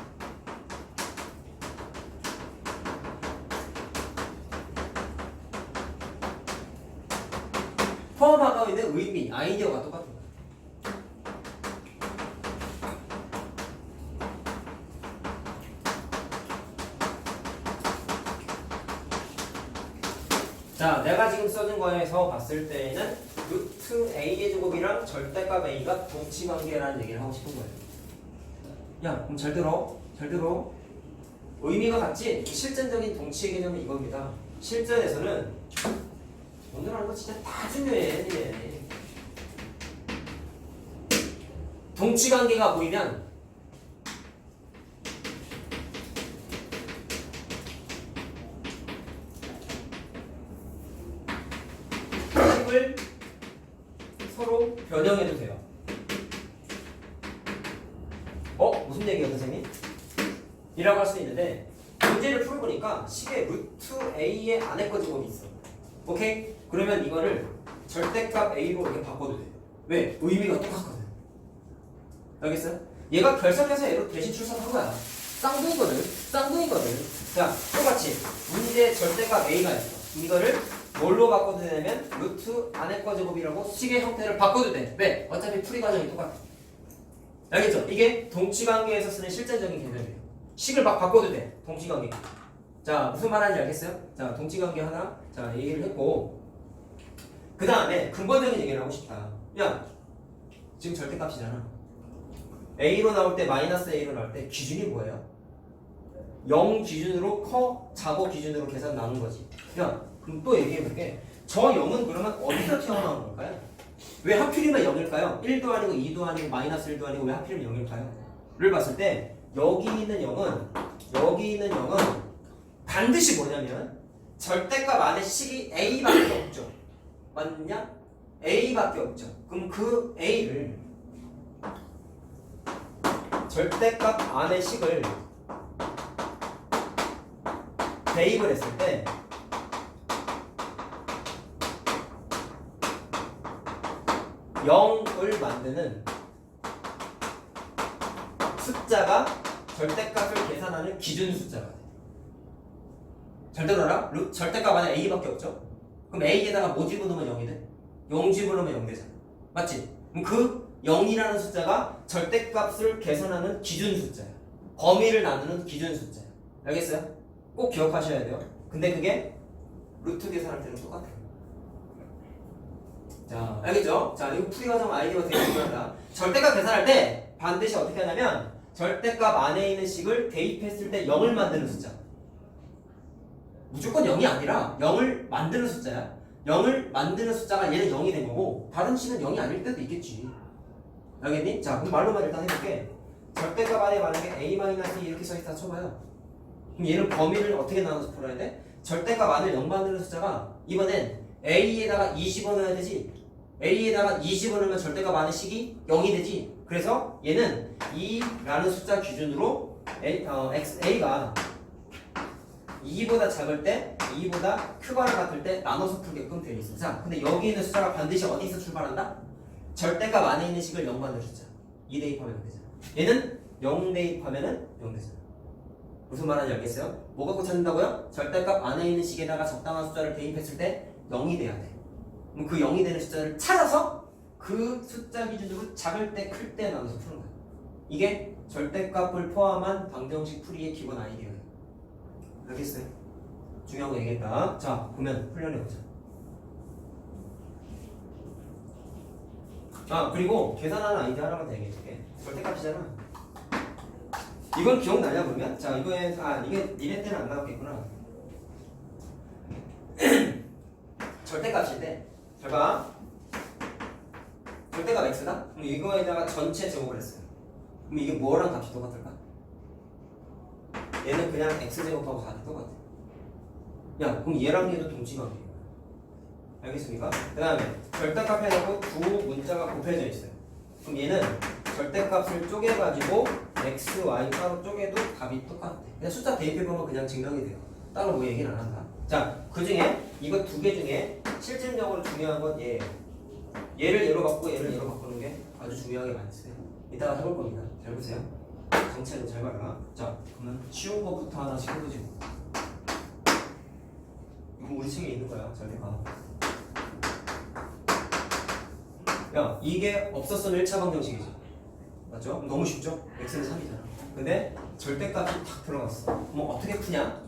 포함하고 있는 의미, 아이디어가 똑같은 거야. 자, 내가 지금 써준 거에서 봤을 때에는 루트 A의 제곱이랑 절대값 A가 동치관계라는 얘기를 하고 싶은 거예요. 야, 그럼 잘 들어. 잘 들어. 의미가 같지? 실전적인 동치의 개념은 이겁니다. 실전에서는 오늘 하는 거 진짜 다 중요해. 이게. 동치관계가 보이면 식을 서로 변형해도 돼요. 무슨 얘기예요, 선생님? 이라고 할 수 있는데 문제를 풀어보니까 식의 루트 A의 안에 거 제곱이 있어. 오케이? 그러면 이거를 절대값 A로 이렇게 바꿔도 돼. 왜? 의미가 똑같거든. 알겠어요? 얘가 결석해서 얘로 대신 출석한 거야. 쌍둥이거든. 쌍둥이거든. 자, 똑같이 문제 절대값 A가 있어. 이거를 뭘로 바꿔도 되냐면 루트 안에 거 제곱이라고 식의 형태를 바꿔도 돼. 왜? 어차피 풀이 과정이 똑같아. 알겠죠? 이게 동치관계에서 쓰는 실전적인 개념이에요. 식을 막 바꿔도 돼. 동치관계. 자, 무슨 말하는지 알겠어요? 자, 동치관계 하나 자 얘기를 했고 그 다음에 근본적인 얘기를 하고 싶다. 야, 지금 절대값이잖아. A로 나올 때 마이너스 A로 나올 때 기준이 뭐예요? 0 기준으로 작어 기준으로 계산 나눈 거지. 야, 그럼 또 얘기해볼게. 저 0은 그러면 어디서 튀어나온 걸까요? 왜 하필이면 0일까요? 1도 아니고 2도 아니고 마이너스 1도 아니고 왜 하필이면 0일까요? 를 봤을 때 여기 있는 0은 반드시 뭐냐면 절대값 안에 식이 a밖에 없죠. 맞냐? a밖에 없죠. 그럼 그 a를 절대값 안의 식을 대입을 했을 때 (0을) 만드는 숫자가 절대값을 계산하는 기준 숫자가 돼. 잘 들어라. 절대값 안에 a밖에 없죠. 그럼 a에다가 뭐 집어넣으면 0이 돼? 0 집어넣으면 0 되잖아. 맞지? 그럼 그 0이라는 숫자가 절대값을 계산하는 기준 숫자야. 범위를 나누는 기준 숫자야. 알겠어요? 꼭 기억하셔야 돼요. 근데 그게 루트 계산할 때는 똑같아요. 자, 알겠죠? 자, 이거 풀이 과정 아이디어가 되게 중요하다. 절대값 계산할 때 반드시 어떻게 하냐면 절대값 안에 있는 식을 대입했을 때 0을 만드는 숫자. 무조건 0이 아니라 0을 만드는 숫자야. 0을 만드는 숫자가 얘는 0이 된 거고 다른 식은 0이 아닐 때도 있겠지. 알겠니? 자, 그럼 말로만 일단 해볼게. 절대값 안에 만약에 a-2 이렇게 써있다 쳐봐요. 그럼 얘는 범위를 어떻게 나눠서 풀어야 돼? 절대값 안을 0 만드는 숫자가 이번엔 a에다가 2 집어넣어야 되지. a에다가 2 집어넣으면 절대값 안의 식이 0이 되지. 그래서 얘는 2라는 숫자 기준으로 a가 2보다 작을 때 2보다 크거나 같을 때 나눠서 풀게끔 되어 있어. 자, 근데 여기 있는 숫자가 반드시 어디서 출발한다? 절대값 안에 있는 식을 0 만드는 숫자. 2 대입하면 0 되잖아. 얘는 0 대입하면은 0 되잖아. 무슨 말인지 알겠어요? 뭐 갖고 찾는다고요? 절대값 안에 있는 식에다가 적당한 숫자를 대입했을 때 0이 돼야 돼. 그럼 그 0이 되는 숫자를 찾아서 그 숫자 기준으로 작을 때 클 때 나눠서 푸는 거야. 이게 절대값을 포함한 방정식 풀이의 기본 아이디어예요. 알겠어요? 중요한 거 얘기했다. 자, 그러면 훈련해보자. 아, 그리고 계산하는 아이디어 하나만 더 얘기해줄게. 절대값이잖아. 이건 기억나냐 그러면? 자, 이거에 이게 니네 때는 안 나왔겠구나. 절대값일 때 잘 봐. 절대값 x다? 그럼 이거에다가 전체 제곱을 했어요. 그럼 이게 뭐랑 값이 똑같을까? 얘는 그냥 x제곱하고 값이 똑같아. 야, 그럼 얘랑 얘도 동지관계야. 알겠습니까? 그 다음에 절대값 해놓고 두 문자가 곱해져 있어요. 그럼 얘는 절대값을 쪼개가지고 x, y 따로 쪼개도 값이 똑같아. 그냥 숫자 대입해보면 그냥 증명이 돼요. 따로 뭐 얘기는 안 한다. 자, 그 중에 이거 두 개 중에 실질적으로 중요한 건 얘예요. 얘를 얘로 바꾸고 얘를 얘로 바꾸는 게 아주 중요하게 많이 써요. 이따가 해볼 겁니다. 잘 보세요. 정체는 잘 봐라. 자, 그러면 쉬운 거부터 하나씩 해보죠. 이거 우리 책에 있는 거야. 잘 봐. 야, 이게 없었으면 1차 방정식이지. 맞죠? 그럼 너무 쉽죠? x는 3이잖아. 근데 절대값이 탁 들어갔어. 그럼 어떻게 푸냐?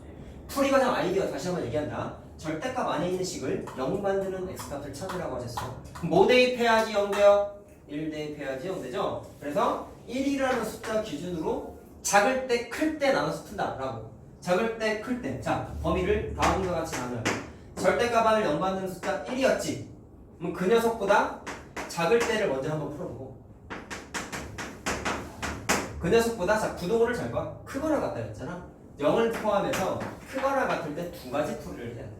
풀이 과정 아이디어 다시 한번 얘기한다. 절대값 안에 있는 식을 0 만드는 x값을 찾으라고 하셨어. 뭐 대입해야지 0 돼요? 1 대입해야지 0 되죠? 그래서 1이라는 숫자 기준으로 작을 때 클 때 나눠서 푼다 라고. 작을 때 클 때. 자, 범위를 다음과 같이 나눠요. 절대값 안을 0 만드는 숫자 1이었지. 그럼 그 녀석보다 작을 때를 먼저 한번 풀어보고, 그 녀석보다 자, 구동호를 잘 봐. 크거나 같다 했잖아. 0을 포함해서 크거나 같을 때 두 가지 풀이를 해야 돼.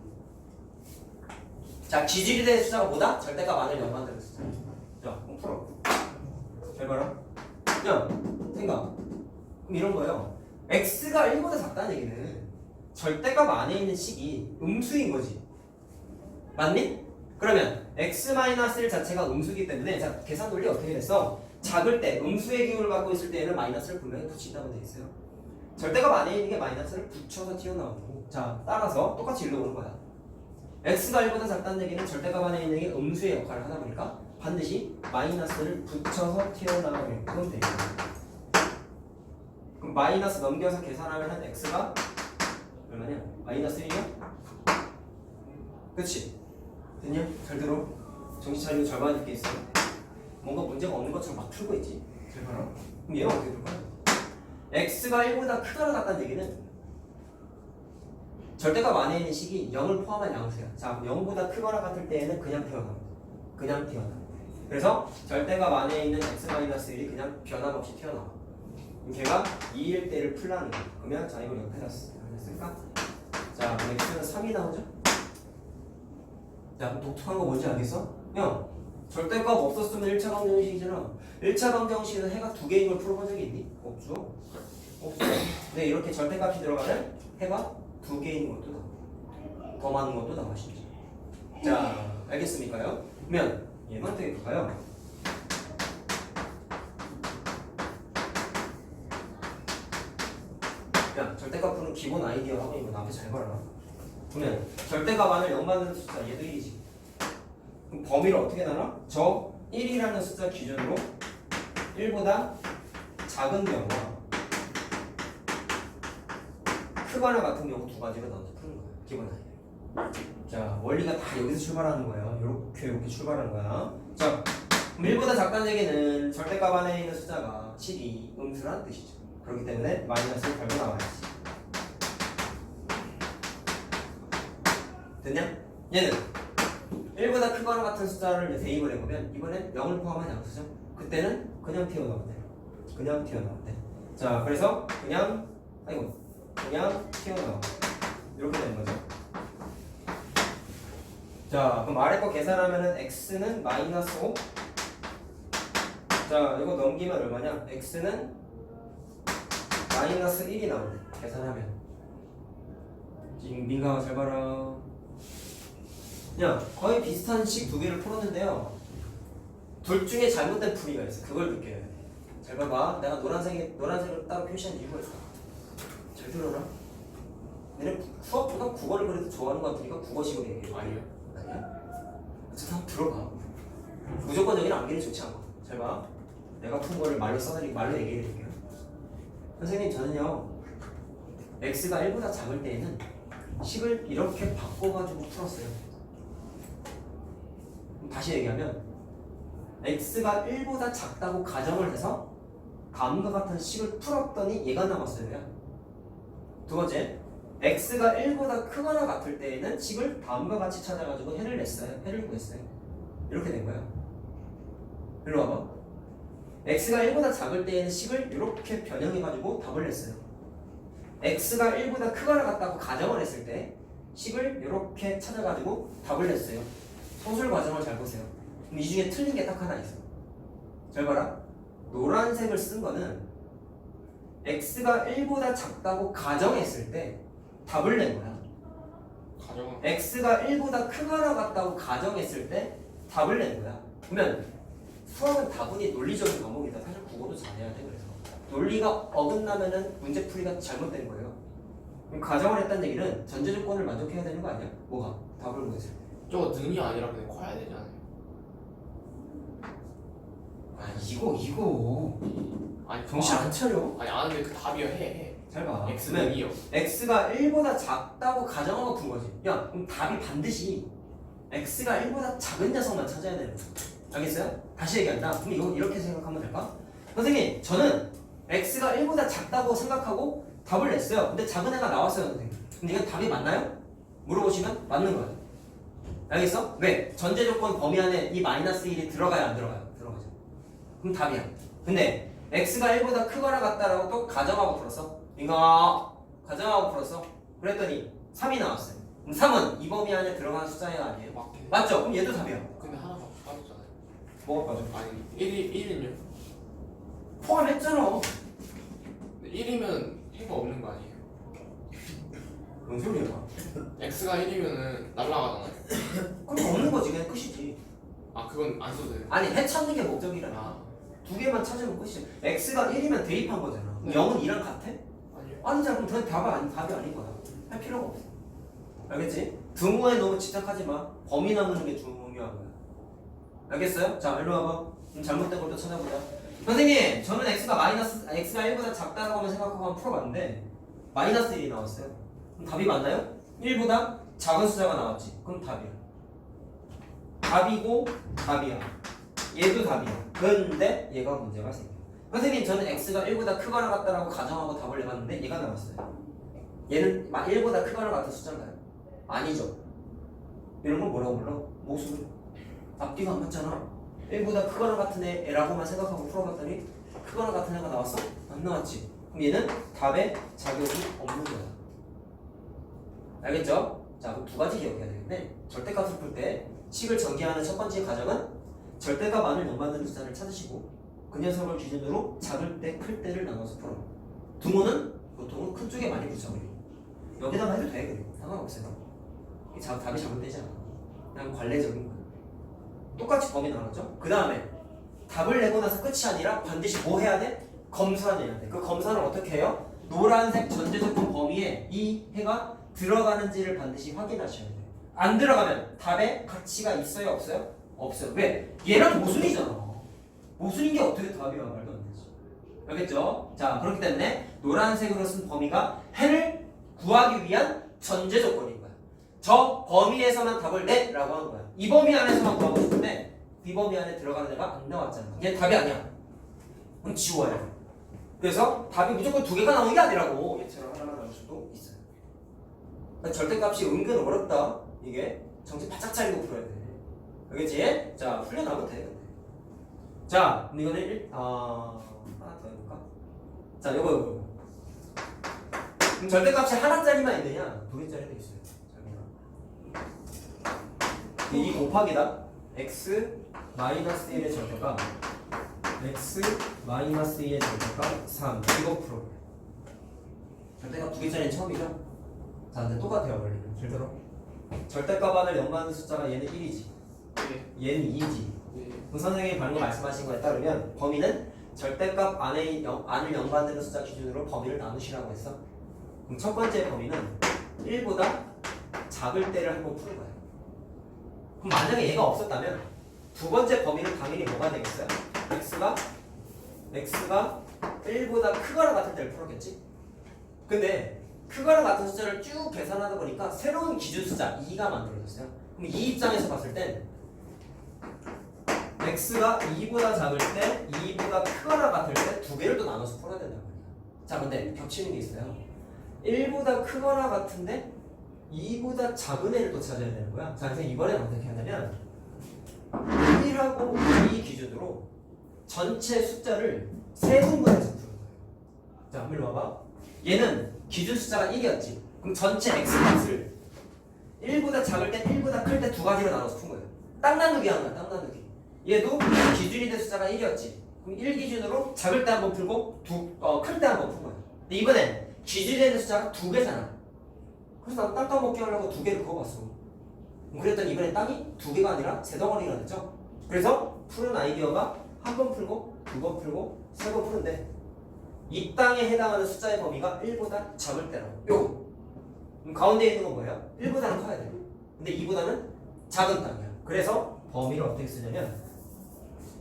자, 기준이 된 숫자가 뭐다? 절대값 안을 0 만드는 숫자. 자, 그럼 풀어. 잘 봐라. 야, 생각. 그럼 이런 거예요. x가 1보다 작다는 얘기는 절대값 안에 있는 식이 음수인 거지. 맞니? 그러면 x-1 자체가 음수이기 때문에 자, 계산 논리 어떻게 됐어? 작을 때 음수의 기호를 갖고 있을 때에는 마이너스를 분명히 붙인다고 되어 있어요. 절대값 안에 있는 게 마이너스를 붙여서 튀어나오고, 자, 따라서 똑같이 일로 오는 거야. x가 1보다 작다는 얘기는 절대값 안에 있는 게 음수의 역할을 하다 보니까 반드시 마이너스를 붙여서 튀어나오게끔 되어 있어요. 그럼 마이너스 넘겨서 계산하면 한 x가 얼마냐? 마이너스 1이야? 그치? 됐냐? 잘 들어. 정신 차리고 절반이 늦게 있어. 뭔가 문제가 없는 것처럼 막 풀고 있지. 잘 봐라. 그럼 얘는 어떻게 될 거야? x가 1보다 크거나 같다는 얘기는 절대값 안에 있는 식이 0을 포함한 양수야. 자, 0보다 크거나 같을 때에는 그냥 튀어나옵니다. 그냥 튀어나와. 그래서 절대값 안에 있는 x-1이 그냥 변함없이 튀어나와. 걔가 2일 때를 풀라는 거야. 그러면 자, 이걸 옆에다 쓸까? 자, 그럼 x는 3이 나오죠? 자, 그럼 독특한 거 뭔지 알겠어? 야, 절대값 없었으면 1차 방정식이잖아. 1차 방정식은 해가 2개인 걸 풀어본 적이 있니? 없죠? 없어. 근데 이렇게 절대값이 들어가면 해가 2개인 것도 나와. 더 많은 것도 나와, 진짜. 자, 알겠습니까요? 그러면 얘만 또 해볼까요? 야, 절대값 푸는 기본 아이디어 하고 이거 나한테 잘 봐라. 그러면 절대값 안을 0 만드는 숫자 얘도 1이지. 그럼 범위를 어떻게 나눠? 저 1이라는 숫자 기준으로 1보다 작은 경우와 크거나 같은 경우 두 가지로 나눠서 푸는 거야. 기본 아이디어. 자, 원리가 다 여기서 출발하는 거예요. 이렇게 출발하는 거야. 자, 그럼 1보다 작다는 얘기는 절대값 안에 있는 숫자가 7이 음수란 뜻이죠. 그렇기 때문에 마이너스를 달고 나와야지. 됐냐? 얘는 1보다 크거나 같은 숫자를 대입을 해보면 이번엔 0을 포함한 양수죠. 그때는 그냥 튀어나온대. 그냥 튀어나온대. 자, 그래서 그냥 튀어나와. 이렇게 되는 거죠. 자, 그럼 아래 거 계산하면은 x는 마이너스 5. 자, 이거 넘기면 얼마냐? x는 마이너스 1이 나오네. 계산하면. 지금 민가가 잘 봐라. 야, 거의 비슷한 식 두 개를 풀었는데요. 둘 중에 잘못된 풀이가 있어. 그걸 느껴야 돼. 잘 봐봐. 내가 노란색으로 따로 표시한 이유가 있어. 잘 들어라. 얘네 수학보다 국어를 그래도 좋아하는 것 같으니까 국어식으로 얘기해. 아니요. 아니야? 어쨌든 한번 들어봐. 무조건적인 암기는 좋지 않고. 잘 봐. 내가 푼 거를 말로 얘기해 드릴게요. 선생님, 저는요, x가 1보다 작을 때에는 식을 이렇게 바꿔가지고 풀었어요. 다시 얘기하면 x가 1보다 작다고 가정을 해서 다음과 같은 식을 풀었더니 얘가 나왔어요. 두 번째, x가 1보다 크거나 같을 때에는 식을 다음과 같이 찾아가지고 해를 냈어요. 해를 구했어요. 이렇게 된 거예요. 일로 와봐. x가 1보다 작을 때에는 식을 이렇게 변형해가지고 답을 냈어요. x가 1보다 크거나 같다고 가정을 했을 때 식을 이렇게 찾아가지고 답을 냈어요. 소술 과정을 잘 보세요. 그럼 이 중에 틀린 게 딱 하나 있어. 잘 봐라. 노란색을 쓴 거는 x가 1보다 작다고 가정했을 때 답을 낸 거야. 가정은 x가 1보다 크거나 같다고 가정했을 때 답을 낸 거야. 그러면 수학은 다분히 논리적인 과목이다. 사실 국어도 잘해야 돼. 그래서 논리가 어긋나면은 문제풀이가 잘못된 거예요. 그럼 가정을 했다는 얘기는 전제 조건을 만족해야 되는 거 아니야? 뭐가? 답을 구했을 때. 저거 능이 아니라 그냥 커야 되지 않아요? 아, 이거 아니 정신 안 차려? 아니 아는데 그 답이요. 해. 잘 봐. x는 2요. x가 1보다 작다고 가정하고 푼 거지. 야, 그럼 답이 반드시 x가 1보다 작은 녀석만 찾아야 되는 거야. 알겠어요? 다시 얘기한다. 그럼 이거 이렇게 생각하면 될까? 선생님, 저는 x가 1보다 작다고 생각하고 답을 냈어요. 근데 작은 애가 나왔어요, 선생님. 근데 이건 답이 맞나요? 물어보시면 맞는 거예요. 알겠어? 왜? 전제 조건 범위 안에 이 마이너스 1이 들어가야 안 들어가요? 들어가죠. 그럼 답이야. 근데 x가 1보다 크거나 같다라고 또 가정하고 풀었어. 이거 가정하고 풀었어. 그랬더니 3이 나왔어요. 그럼 3은 이 범위 안에 들어가는 숫자가 아니에요? 맞긴 해. 맞죠? 그럼 얘도 답이야. 근데 하나가 빠졌잖아요. 뭐가 빠져? 아니 1이면요? 포함했잖아. 1이면 해가 없는 거 아니에요? 뭔 소리야? x가 1이면은 날라가잖아요. 그럼 없는 거지. 그냥 끝이지. 아 그건 안 써도 돼요? 아니, 해 찾는 게 목적이라. 아 두 개만 찾으면 끝이지. x가 1이면 대입한 거잖아. 네. 0은 2랑 같아? 아니요. 아니잖아. 그럼 그건 답이 아닌 거야. 할 필요가 없어. 알겠지? 등호에 너무 집착하지 마. 범위 나누는 게 중요한 거야. 알겠어요? 자, 일로 와봐. 잘못된 걸 또 찾아보자. 선생님, 저는 x가 1보다 작다라고 하면 생각하고 한번 풀어봤는데 마이너스 1이 나왔어요. 그럼 답이 맞나요? 1보다 작은 숫자가 나왔지. 그럼 답이야. 답이고 답이야. 얘도 답이야. 근데 얘가 문제가 생겨. 선생님, 저는 x가 1보다 크거나 같다라고 가정하고 답을 내봤는데 얘가 나왔어요. 얘는 1보다 크거나 같은 숫자인가요? 아니죠. 이런 걸 뭐라고 불러? 모순. 앞뒤가 안 맞잖아. 1보다 크거나 같은 애라고만 생각하고 풀어봤더니 크거나 같은 애가 나왔어? 안 나왔지. 그럼 얘는 답에 자격이 없는 거야. 알겠죠? 자, 그럼 두 가지 기억해야 되겠네. 절대값을 풀 때 식을 전개하는 첫 번째 과정은 절대값 안을 연관되는 숫자를 찾으시고 그 녀석을 기준으로 작을 때, 클 때를 나눠서 풀어. 등호는 보통은 큰 쪽에 많이 붙여버리고 여기다가 해도 돼. 그래. 상관없어요. 답이 잘못되지 않아. 그냥 관례적인 거야. 똑같이 범위 나눴죠? 그 다음에 답을 내고 나서 끝이 아니라 반드시 뭐 해야 돼? 검사를 해야 돼. 그 검사는 어떻게 해요? 노란색 전제조건 범위에 이 해가 들어가는지를 반드시 확인하셔야 돼요. 안 들어가면 답에 가치가 있어요? 없어요? 없어요. 왜? 얘랑 모순이잖아. 모순인 게 어떻게 답이야? 말도 안 되지. 알겠죠? 자, 그렇기 때문에 노란색으로 쓴 범위가 해를 구하기 위한 전제조건인 거야. 저 범위에서만 답을 내! 라고 하는 거야. 이 범위 안에서만 구하고 싶은데 이 범위 안에 들어가는 애가 안 나왔잖아. 얘 답이 아니야. 그럼 지워야 돼. 그래서 답이 무조건 두 개가 나오는 게 아니라고 얘처럼 하나만 나올 수도 있어요. 그러니까 절대값이 은근 어렵다. 이게 정신 바짝 차리고 풀어야 돼. 알겠지? 자, 풀려나면 돼. 자, 그럼 이거는 하나 더 해볼까? 자, 요거. 그럼 절대값이 하나짜리만 있느냐? 두 개짜리도 있어요. 이 곱하기다. x 마이너스 1의 절대값 x 마이너스 2의 절대값 3 이거 풀어. 절대값 두 개짜리는 처음이죠? 자, 근데 똑같아요. 원래는 잘 들어. 절대값 안을 연관하는 숫자가 얘는 1이지. 얘는 2지. 그 선생님이 방금 말씀하신 거에 따르면 범위는 절대값 안을 연관되는 숫자 기준으로 범위를 나누시라고 했어. 그럼 첫 번째 범위는 1보다 작을 때를 한번 푸는 거야. 그럼 만약에 얘가 없었다면 두 번째 범위는 당연히 뭐가 되겠어요? x가 1보다 크거나 같은 때를 풀었겠지? 근데 크거나 같은 숫자를 쭉 계산하다 보니까 새로운 기준 숫자 2가 만들어졌어요. 그럼 이 입장에서 봤을 땐 x가 2보다 작을 때 2보다 크거나 같을 때 두 개를 또 나눠서 풀어야 된단 말이야. 자, 근데 겹치는 게 있어요. 1보다 크거나 같은데 2보다 작은 애를 또 찾아야 되는 거야. 자, 그래서 이번엔 어떻게 하냐면 1하고 2 기준으로 전체 숫자를 세 분분해서 푸는 거예요. 자, 한번 이리 와봐. 얘는 기준 숫자가 1이었지. 그럼 전체 x값을 1보다 작을 때 1보다 클 때 두 가지로 나눠서 푼 거예요. 땅 나누기 하는 거야. 땅 나누기. 얘도 기준이 된 숫자가 1이었지. 그럼 1 기준으로 작을 때 한 번 풀고 클 때 한 번 푼 거야. 근데 이번엔 기준이 되는 숫자가 두 개잖아. 그래서 난 땅 따먹기 하려고 두 개를 그어봤어. 그랬더니 이번엔 땅이 두 개가 아니라 세 덩어리가 됐죠. 그래서 푸는 아이디어가 한 번 풀고 두 번 풀고 세 번 푸는데 이 땅에 해당하는 숫자의 범위가 1보다 작을 때라고. 요거. 그럼 가운데 있는 건 뭐예요? 1보다는 커야 돼요. 근데 2보다는 작은 땅이야. 그래서 범위를 어떻게 쓰냐면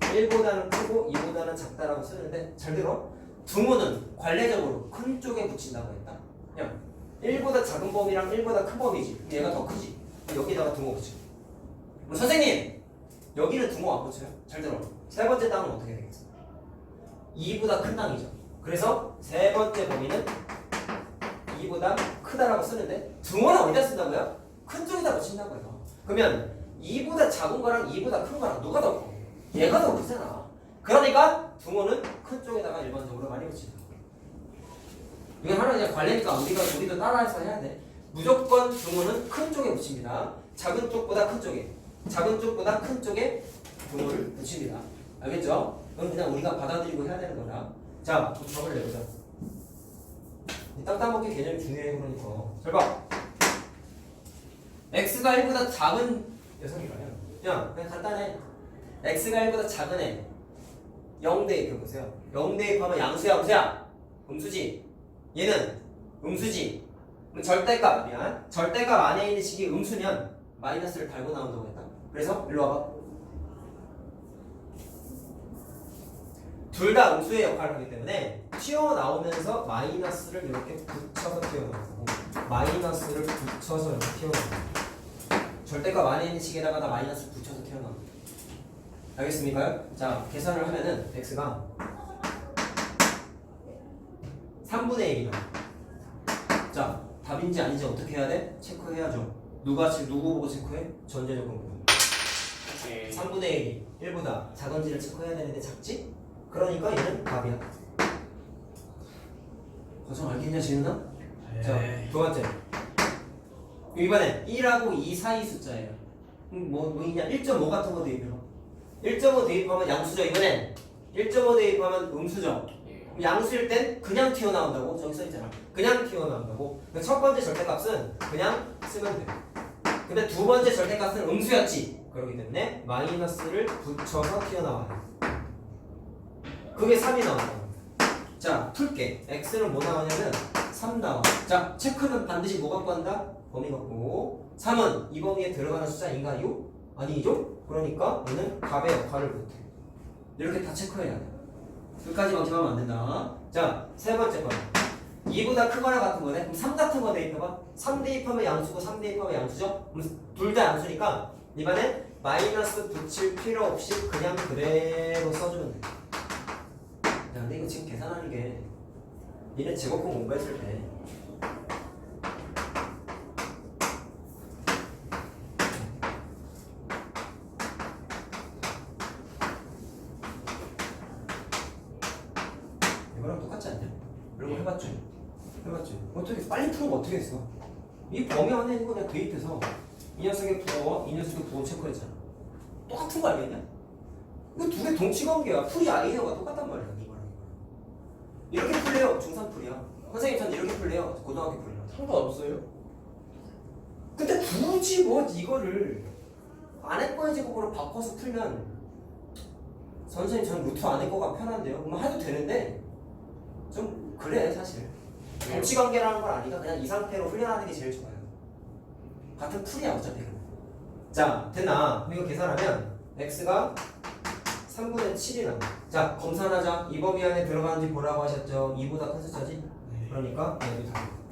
1보다는 크고 2보다는 작다라고 쓰는데 잘 들어. 등호는 관례적으로 큰 쪽에 붙인다고 했다. 그냥 1보다 작은 범위랑 1보다 큰 범위지. 얘가 더 크지. 여기다가 등호 붙여. 선생님, 여기는 등호 안 붙여요? 잘 들어. 세 번째 땅은 어떻게 되겠어? 2보다 큰 땅이죠. 그래서 세 번째 범위는 2보다 크다라고 쓰는데 등호는 어디다 쓴다고요? 큰 쪽에다 붙인다고요. 그러면 2보다 작은 거랑 2보다 큰 거랑 누가 더 커? 얘가 더 크잖아. 그러니까 등호는 큰 쪽에다가 일반적으로 많이 붙인다. 이건 하나 그냥 관례니까 우리도 따라해서 해야 돼. 무조건 등호는 큰 쪽에 붙입니다. 작은 쪽보다 큰 쪽에, 작은 쪽보다 큰 쪽에 등호를 붙입니다. 알겠죠? 그건 그냥 우리가 받아들이고 해야 되는 거다. 자, 답을 내보자. 땅 따먹기 개념이 중요해. 그러니까 잘 봐. x가 1보다 작은 녀석이라면 그냥 간단해. x가 1보다 작은 애 0 대입해 보세요. 0 대입하면 양수야 음수야? 음수지. 얘는 음수지. 그럼 절대값 안에 있는 식이 음수면 마이너스를 달고 나온다고 했다. 그래서 일로 와봐. 둘 다 음수의 역할을 하기 때문에 튀어나오면서 마이너스를 이렇게 붙여서 튀어나오고 마이너스를 붙여서 이렇게 튀어나오고 절대값 안에 있는 식에다가 다 마이너스를 붙여서 튀어나오고. 알겠습니까? 자, 계산을 하면은 x가 3분의 1이다. 자, 답인지 아닌지 어떻게 해야 돼? 체크해야죠. 누구 보고 체크해? 전제 조건 보고. 오케이. 3분의 1이 1보다 작은지를 체크해야 되는데 작지? 그러니까 얘는 답이야. 거정 알겠냐 지은아? 자, 두 번째. 이번엔 1하고 2 사이 숫자예요. 뭐있냐? 1.5 같은 거 대입해봐. 1.5 대입하면 양수죠. 이번엔 1.5 대입하면 음수죠. 예. 그럼 양수일 땐 그냥 튀어나온다고 저기 써있잖아. 그냥 튀어나온다고. 그러니까 첫 번째 절대값은 그냥 쓰면 돼. 근데 두 번째 절대값은 음수였지. 그렇기 때문에 마이너스를 붙여서 튀어나와요. 그게 3이 나온다. 자, 풀게. x는 뭐 나오냐면 3 나와. 자, 체크는 반드시 뭐 갖고 한다? 범위 갖고. 3은 이 범위에 들어가는 숫자인가요? 아니죠? 그러니까 얘는 답의 역할을 못해. 이렇게 다 체크해야 돼. 끝까지만 기억하면 안 된다. 자, 세 번째 거. 2보다 크거나 같은 거네. 그럼 3 같은 거 대입해봐. 3 대입하면 양수고 3 대입하면 양수죠? 그럼 둘 다 양수니까 이번엔 마이너스 붙일 필요 없이 그냥 그대로 써주면 돼. 야, 근데 이거 지금 계산하는 게 니네 제곱공 공부했을 때 이거랑 똑같지 않냐? 이런 거 해봤죠? 해봤죠? 어떻게 빨리 풀면 어떻게 했어? 이 범위 안에 있는 거 그냥 대입해서 이 녀석의 부호, 이 녀석의 부호 체크했잖아. 똑같은 거 알겠냐? 이거 두 개 동치관계야. 풀이 아이디어가 똑같단 말이야. 이거랑 이거랑. 이렇게 풀래요. 중3 풀이야. 선생님 전 이렇게 풀래요. 고등학교 풀이야. 상관없어요? 근데 굳이 뭐 이거를 안의 거의 제곱으로 바꿔서 풀면 선생님 저는 루트 안의 거가 편한데요. 그럼 해도 되는데 좀 그래 사실. 동치관계라는 건 아니까 그냥 이 상태로 훈련하는 게 제일 좋아요. 같은 풀이야 어차피. 자 됐나? 그럼 이거 계산하면 x가 3분의 7이 나와. 자 검산하자. 이 범위 안에 들어가는지 보라고 하셨죠. 2보다 큰 숫자지? 그러니까 얘도 답이야.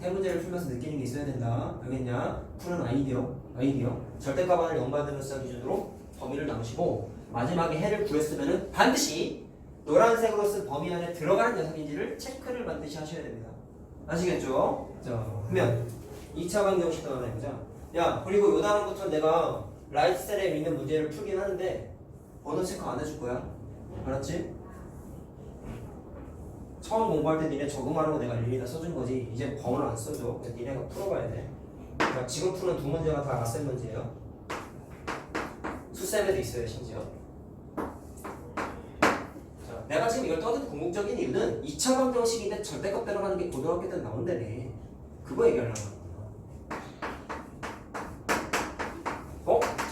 세 문제를 풀면서 느끼는 게 있어야 된다. 알겠냐? 푸는 아이디어. 절대값안을 0 받는 숫자 기준으로 범위를 나누시고 마지막에 해를 구했으면은 반드시 노란색으로 쓴 범위 안에 들어가는 녀석인지를 체크를 반드시 하셔야 됩니다. 아시겠죠? 자, 그러면 2차 방정식도 하나 해보자. 야, 그리고 요 다음부터 내가 라이트 셀에 있는 문제를 풀긴 하는데 번호 체크 안 해줄 거야. 알았지? 처음 공부할 때 니네 적응하라고 내가 일일이 다 써준 거지. 이제 번호를 안 써줘. 그래서 니네가 풀어봐야 돼. 자, 지금 푸는 두 문제가 다 라셈 문제예요. 수셈에도 있어요, 심지어. 자, 내가 지금 이걸 떠든 궁극적인 이유는 2차 방정식인데 절대값 빼러가는 게 고등학교 때 나온다네. 그거 얘기하려고 하는 거야.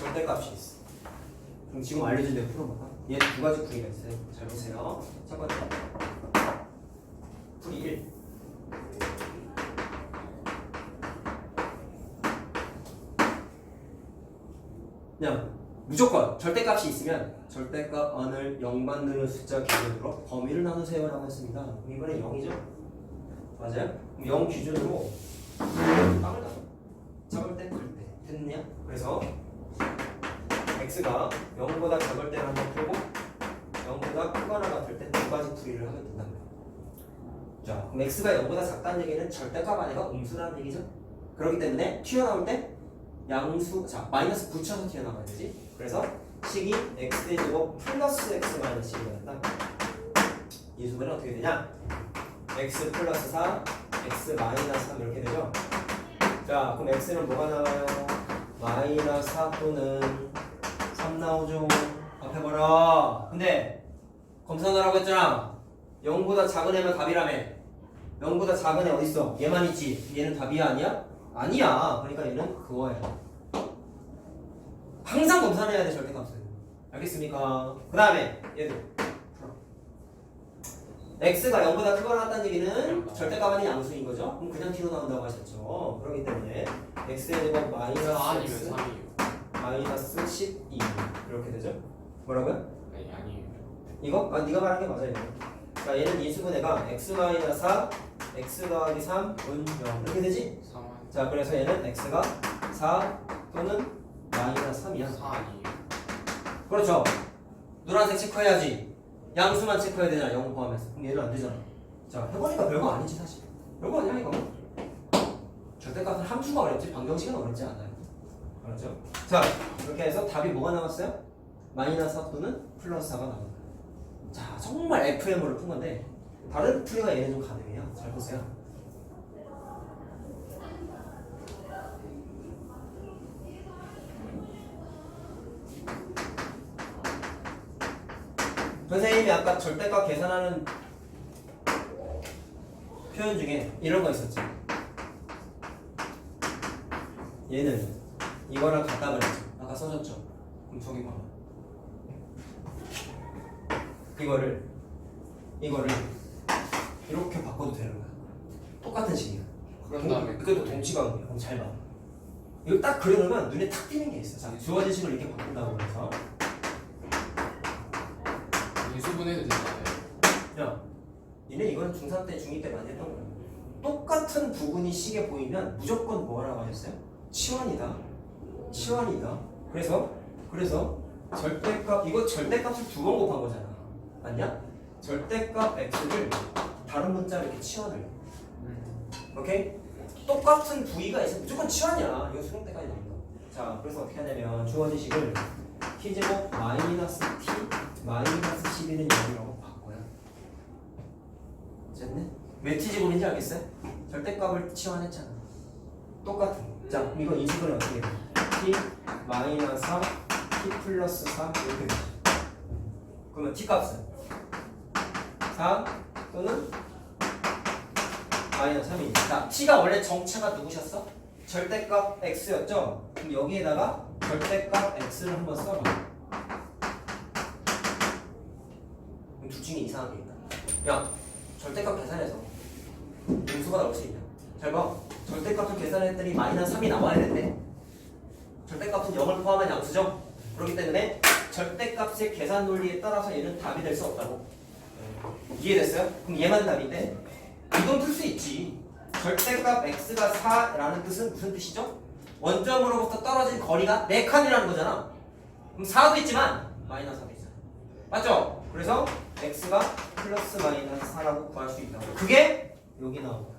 절대값이 있어. 그럼 지금 알려준 대로 풀어봐봐. 얘 두 가지 풀이가 있어요. 잘 보세요. 첫 번째. 풀이 1. 그냥 무조건 절대값이 있으면 절대값 안을 0 만드는 숫자 기준으로 범위를 나누세요 라고 했습니다. 그럼 이번에 0이죠? 맞아요? 그럼 0 기준으로 빵을 나눠. 작을 때, 클 때. 됐냐? 그래서 x가 0보다 작을 때는 한번 풀고 0보다 크거나 같을 때 두 가지 풀이를 하면 된다. 자, 그럼 x가 0보다 작다는 얘기는 절대값 아니가 음수라는 얘기죠? 그렇기 때문에 튀어나올 때 양수, 자, 마이너스 붙여서 튀어나와야 되지? 그래서 식이 x의 제곱 플러스 x 마이너스 1이 된다. 이 수분은 어떻게 되냐? x 플러스 4, x 마이너스 3 이렇게 되죠? 자, 그럼 x는 뭐가 나와요? 마이너스 4 또는 3 나오죠? 앞에 봐라. 근데 검사하라고 했잖아. 0보다 작은 애면 답이라며. 0보다 작은 애 어딨어? 얘만 있지. 얘는 답이야 아니야? 아니야. 그러니까 얘는 그거야. 항상 검사해야 돼 절대값은. 알겠습니까? 그 다음에 얘들 x가 0보다 크거나 같다는 얘기는 절대값이 양수인 거죠? 그럼 그냥 튀어나온다고 하셨죠. 그렇기 때문에 x의 제곱 마이너스 아니면 x 3이요. 마이너스 12 이렇게 되죠? 뭐라고요? 아니에요. 이거? 아, 네가 말한 게 맞아요. 자, 얘는 인수분해가 x 마이너스 4, x 더하기 3, 은 0 이렇게 되지? 3 자, 그래서 얘는 x가 4 또는 마이너스 3이야. 4 아니에요. 그렇죠. 노란색 체크해야지. 양수만 체크해야 되잖아. 0 포함해서. 그럼 얘는 안 되잖아. 자, 해보니까 별거 아니지 사실. 별거 아니야 이거. 절대값은 함수가 어렵지 방정식은 어렵지 않아요. 그렇죠? 자 이렇게 해서 답이 뭐가 나왔어요? 마이너스 4 또는 플러스 4가 나온 거예요. 자 정말 FM으로 푼 건데 다른 풀이가 얘는 좀 가능해요. 잘 보세요. 선생님이 아까 절대값 계산하는 표현 중에 이런 거 있었지. 얘는 이거랑 같다 그랬죠. 아까 써줬죠. 그럼 저기 봐. 이거를 이렇게 바꿔도 되는 거야. 똑같은 식이야. 그런 다음에 그것도 동치관계야. 그럼 잘 봐. 이거 딱 그려놓으면 눈에 탁 띄는 게 있어. 자, 주어진 식을 이렇게 바꾼다고 해서 인수분해도 되잖아요. 야, 니네 이거는 중3 때, 중2 때 많이 했던 거야. 똑같은 부분이 식에 보이면 무조건 뭐라고 하셨어요? 치환이다. 치환이다. 그래서 절대값, 이거 절대값을 두 번 곱한 거잖아. 맞냐? 절대값 x를 다른 문자로 이렇게 치환을. 오케이? 똑같은 부위가 있으면 무조건 치환이야. 이거 수능 때까지 나온다. 자, 그래서 어떻게 하냐면 주어진 식을 t제곱 마이너스 t 마이너스 12는 0이라고 바꿔요. 됐네? 왜 t제곱인지 알겠어요? 절대값을 치환했잖아. 똑같은 거. 자, 그럼 이거 인식을 어떻게 해요? t 마이너스 4 t 플러스 4 이렇게 되죠. 그러면 t 값은 4 또는 마이너스 3이니까. 자, t가 원래 정체가 누구셨어? 절대값 x였죠? 그럼 여기에다가 절대값 x를 한번 써봐. 그럼 둘 중에 이상한 게 있다. 야, 절대값 계산해서 인수가 나올 수 있냐? 잘 봐. 절대값을 계산했더니 마이너스 3이 나와야 된대. 절대값은 0을 포함한 양수죠? 그렇기 때문에 절대값의 계산 논리에 따라서 얘는 답이 될 수 없다고. 이해됐어요? 그럼 얘만 답인데 이건 풀 수 있지. 절대값 x가 4라는 뜻은 무슨 뜻이죠? 원점으로부터 떨어진 거리가 4칸이라는 거잖아. 그럼 4도 있지만 마이너스 4도 있어요. 맞죠? 그래서 x가 플러스 마이너스 4라고 구할 수 있다고. 그게 여기 나오는 거야.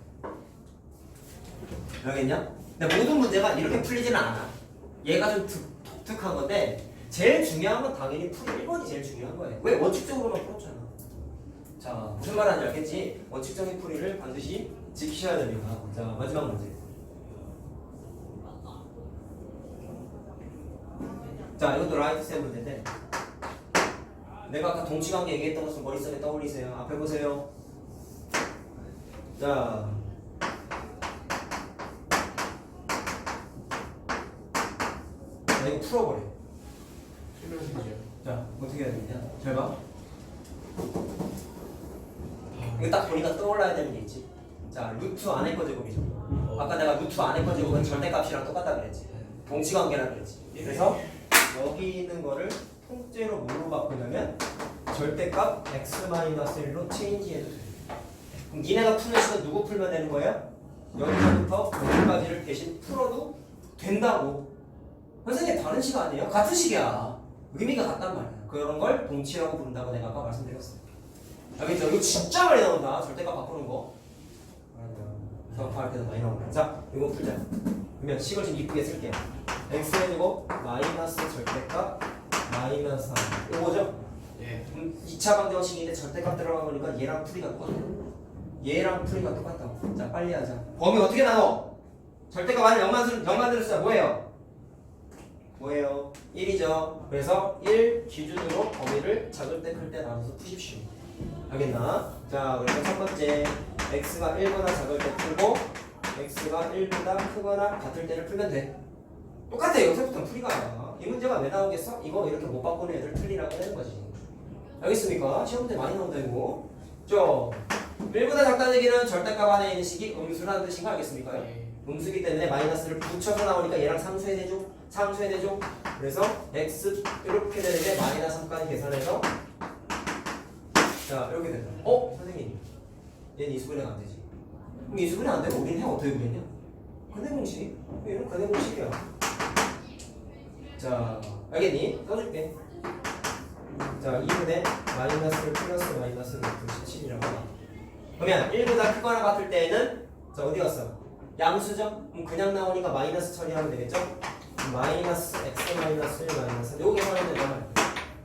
알겠냐? 근데 모든 문제가 이렇게 풀리지는 않아. 얘가 좀 독특한 건데 제일 중요한 건 당연히 풀이 1번이 제일 중요한 거예요. 왜? 원칙적으로만 풀었잖아. 자, 무슨 말 하는지 알겠지? 원칙적인 풀이를 반드시 지키셔야 됩니다. 자, 마지막 문제. 자, 이것도 라이트 쌤 문제인데 내가 아까 동치관계 얘기했던 것을 머릿속에 떠올리세요. 앞에 보세요. 자, 이거 풀어버려. 실명식이요. 자, 어떻게 해야 되냐? 잘 봐. 이거 딱 보니까 떠올라야 되는 게 있지. 자, 루트 안의 거 제곱이죠. 아까 내가 루트 안의 거 제곱은 절대값이랑 똑같다 그랬지. 동치관계라 그랬지. 그래서 여기 있는 거를 통째로 뭐로 바꾸냐면 절대값 x-1로 체인지해도 돼. 그럼 니네가 푸는 식은 누구 풀면 되는 거예요? 여기서부터 여기까지를 대신 풀어도 된다고. 선생님 다른 식 아니에요? 같은 식이야. 의미가 같단 말이야. 그런 걸 동치라고 부른다고 내가 아까 말씀드렸어. 알겠죠? 이거 진짜 많이 나온다. 절대값 바꾸는 거. 수학할 때도 많이 나온다. 자, 이거 풀자. 그러면 식을 좀 이쁘게 쓸게요. x제곱 마이너스 절대값 마이너스 3. 이거죠? 예. 2차 방정식인데 절대값 들어간 거니까 얘랑 풀이가 똑같아. 얘랑 풀이가 똑같다고. 자, 빨리 하자. 범위 어떻게 나눠? 절대값 안에 0만 들었어요. 뭐예요? 뭐예요? 1이죠. 그래서 1 기준으로 범위를 작을 때 클 때 나눠서 푸십시오. 알겠나? 자, 그래서 첫 번째 x가 1보다 작을 때 풀고 x가 1보다 크거나 같을 때를 풀면 돼. 똑같아. 여기서부터 풀이가. 이 문제가 왜 나오겠어? 이거 이렇게 못 바꾸는 애들 틀리라고 하는 거지. 알겠습니까? 시험 문제 많이 나온다 이거. 저 1보다 작다는 얘기는 절대값 안에 있는 식이 음수라는 뜻인 거 알겠습니까? 예. 음수기 때문에 마이너스를 붙여서 나오니까 얘랑 상수해내죠. 상수해내죠. 그래서 x 이렇게 되는데 마이너스 3까지 계산해서 자 이렇게 된다. 선생님 얘는 이수분해가 안 되지. 그럼 이수분해 안 되면 우리는 해 어떻게 구했냐? 근해 공식. 얘는 근해 공식이야. 자 알겠니? 써줄게. 자 2분의 마이너스를 플러스 마이너스 루트 17이라고. 그러면 1보다 크거나 같을 때에는 자 어디 갔어? 양수죠? 그럼 그냥 나오니까 마이너스 처리하면 되겠죠? 마이너스 x 마이너스 1 마이너스 여기 계산하면 되잖아.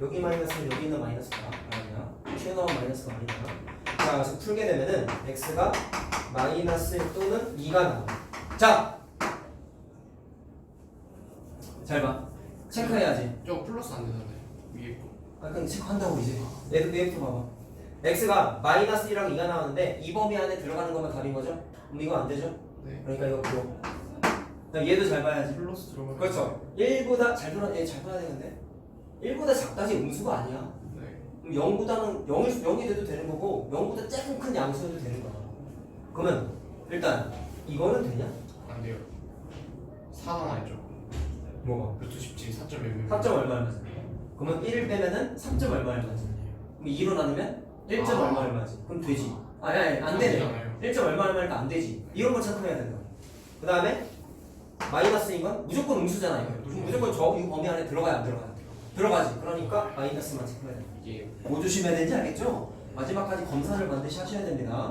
여기 마이너스 여기 있는 마이너스가 아니야. 튀어나온 마이너스가 아니다. 자 그래서 풀게 되면은 x가 마이너스 1 또는 2가 나와. 자! 잘 봐. 체크해야지. 저거 플러스 안 되잖아요. 위에 거. 아 그냥 체크한다고 이제. 얘도 웨이프 봐봐. x가 마이너스 1하고 2가 나오는데 이 범위 안에 들어가는 것만 답인 거죠? 그럼 이거 안 되죠? 네. 그러니까 이거 부러. 얘도 잘 봐야지. 플러스 들어가. 그렇죠. 1보다 잘 봐야 되는데 1보다 작다지 음수가 아니야. 네. 그럼 0보다는 0이 돼도 되는 거고 0보다 조금 큰 양수여도 되는 거야. 그러면 일단 이거는 되냐? 안 돼요. 4가 나죠. 뭐가? 루트 17 4.1. 4점 얼마 얼마지? 그러면 1 빼면은 3점 얼마 얼마지? 그럼 2로 나누면 1점 아. 얼마 얼마지? 그럼 되지. 아니 안 되네. 되잖아요. 1점 얼마 얼마니까 안 되지. 이런 걸 체크해야 된다. 그 다음에 마이너스인 건 무조건 음수잖아. 이거. 무조건 저 이 범위 안에 들어가야 안 들어가야 돼. 들어가지. 그러니까 마이너스만 체크해야 돼. 이게 뭐 조심해야 되는지 알겠죠? 마지막까지 검사를 반드시 하셔야 됩니다.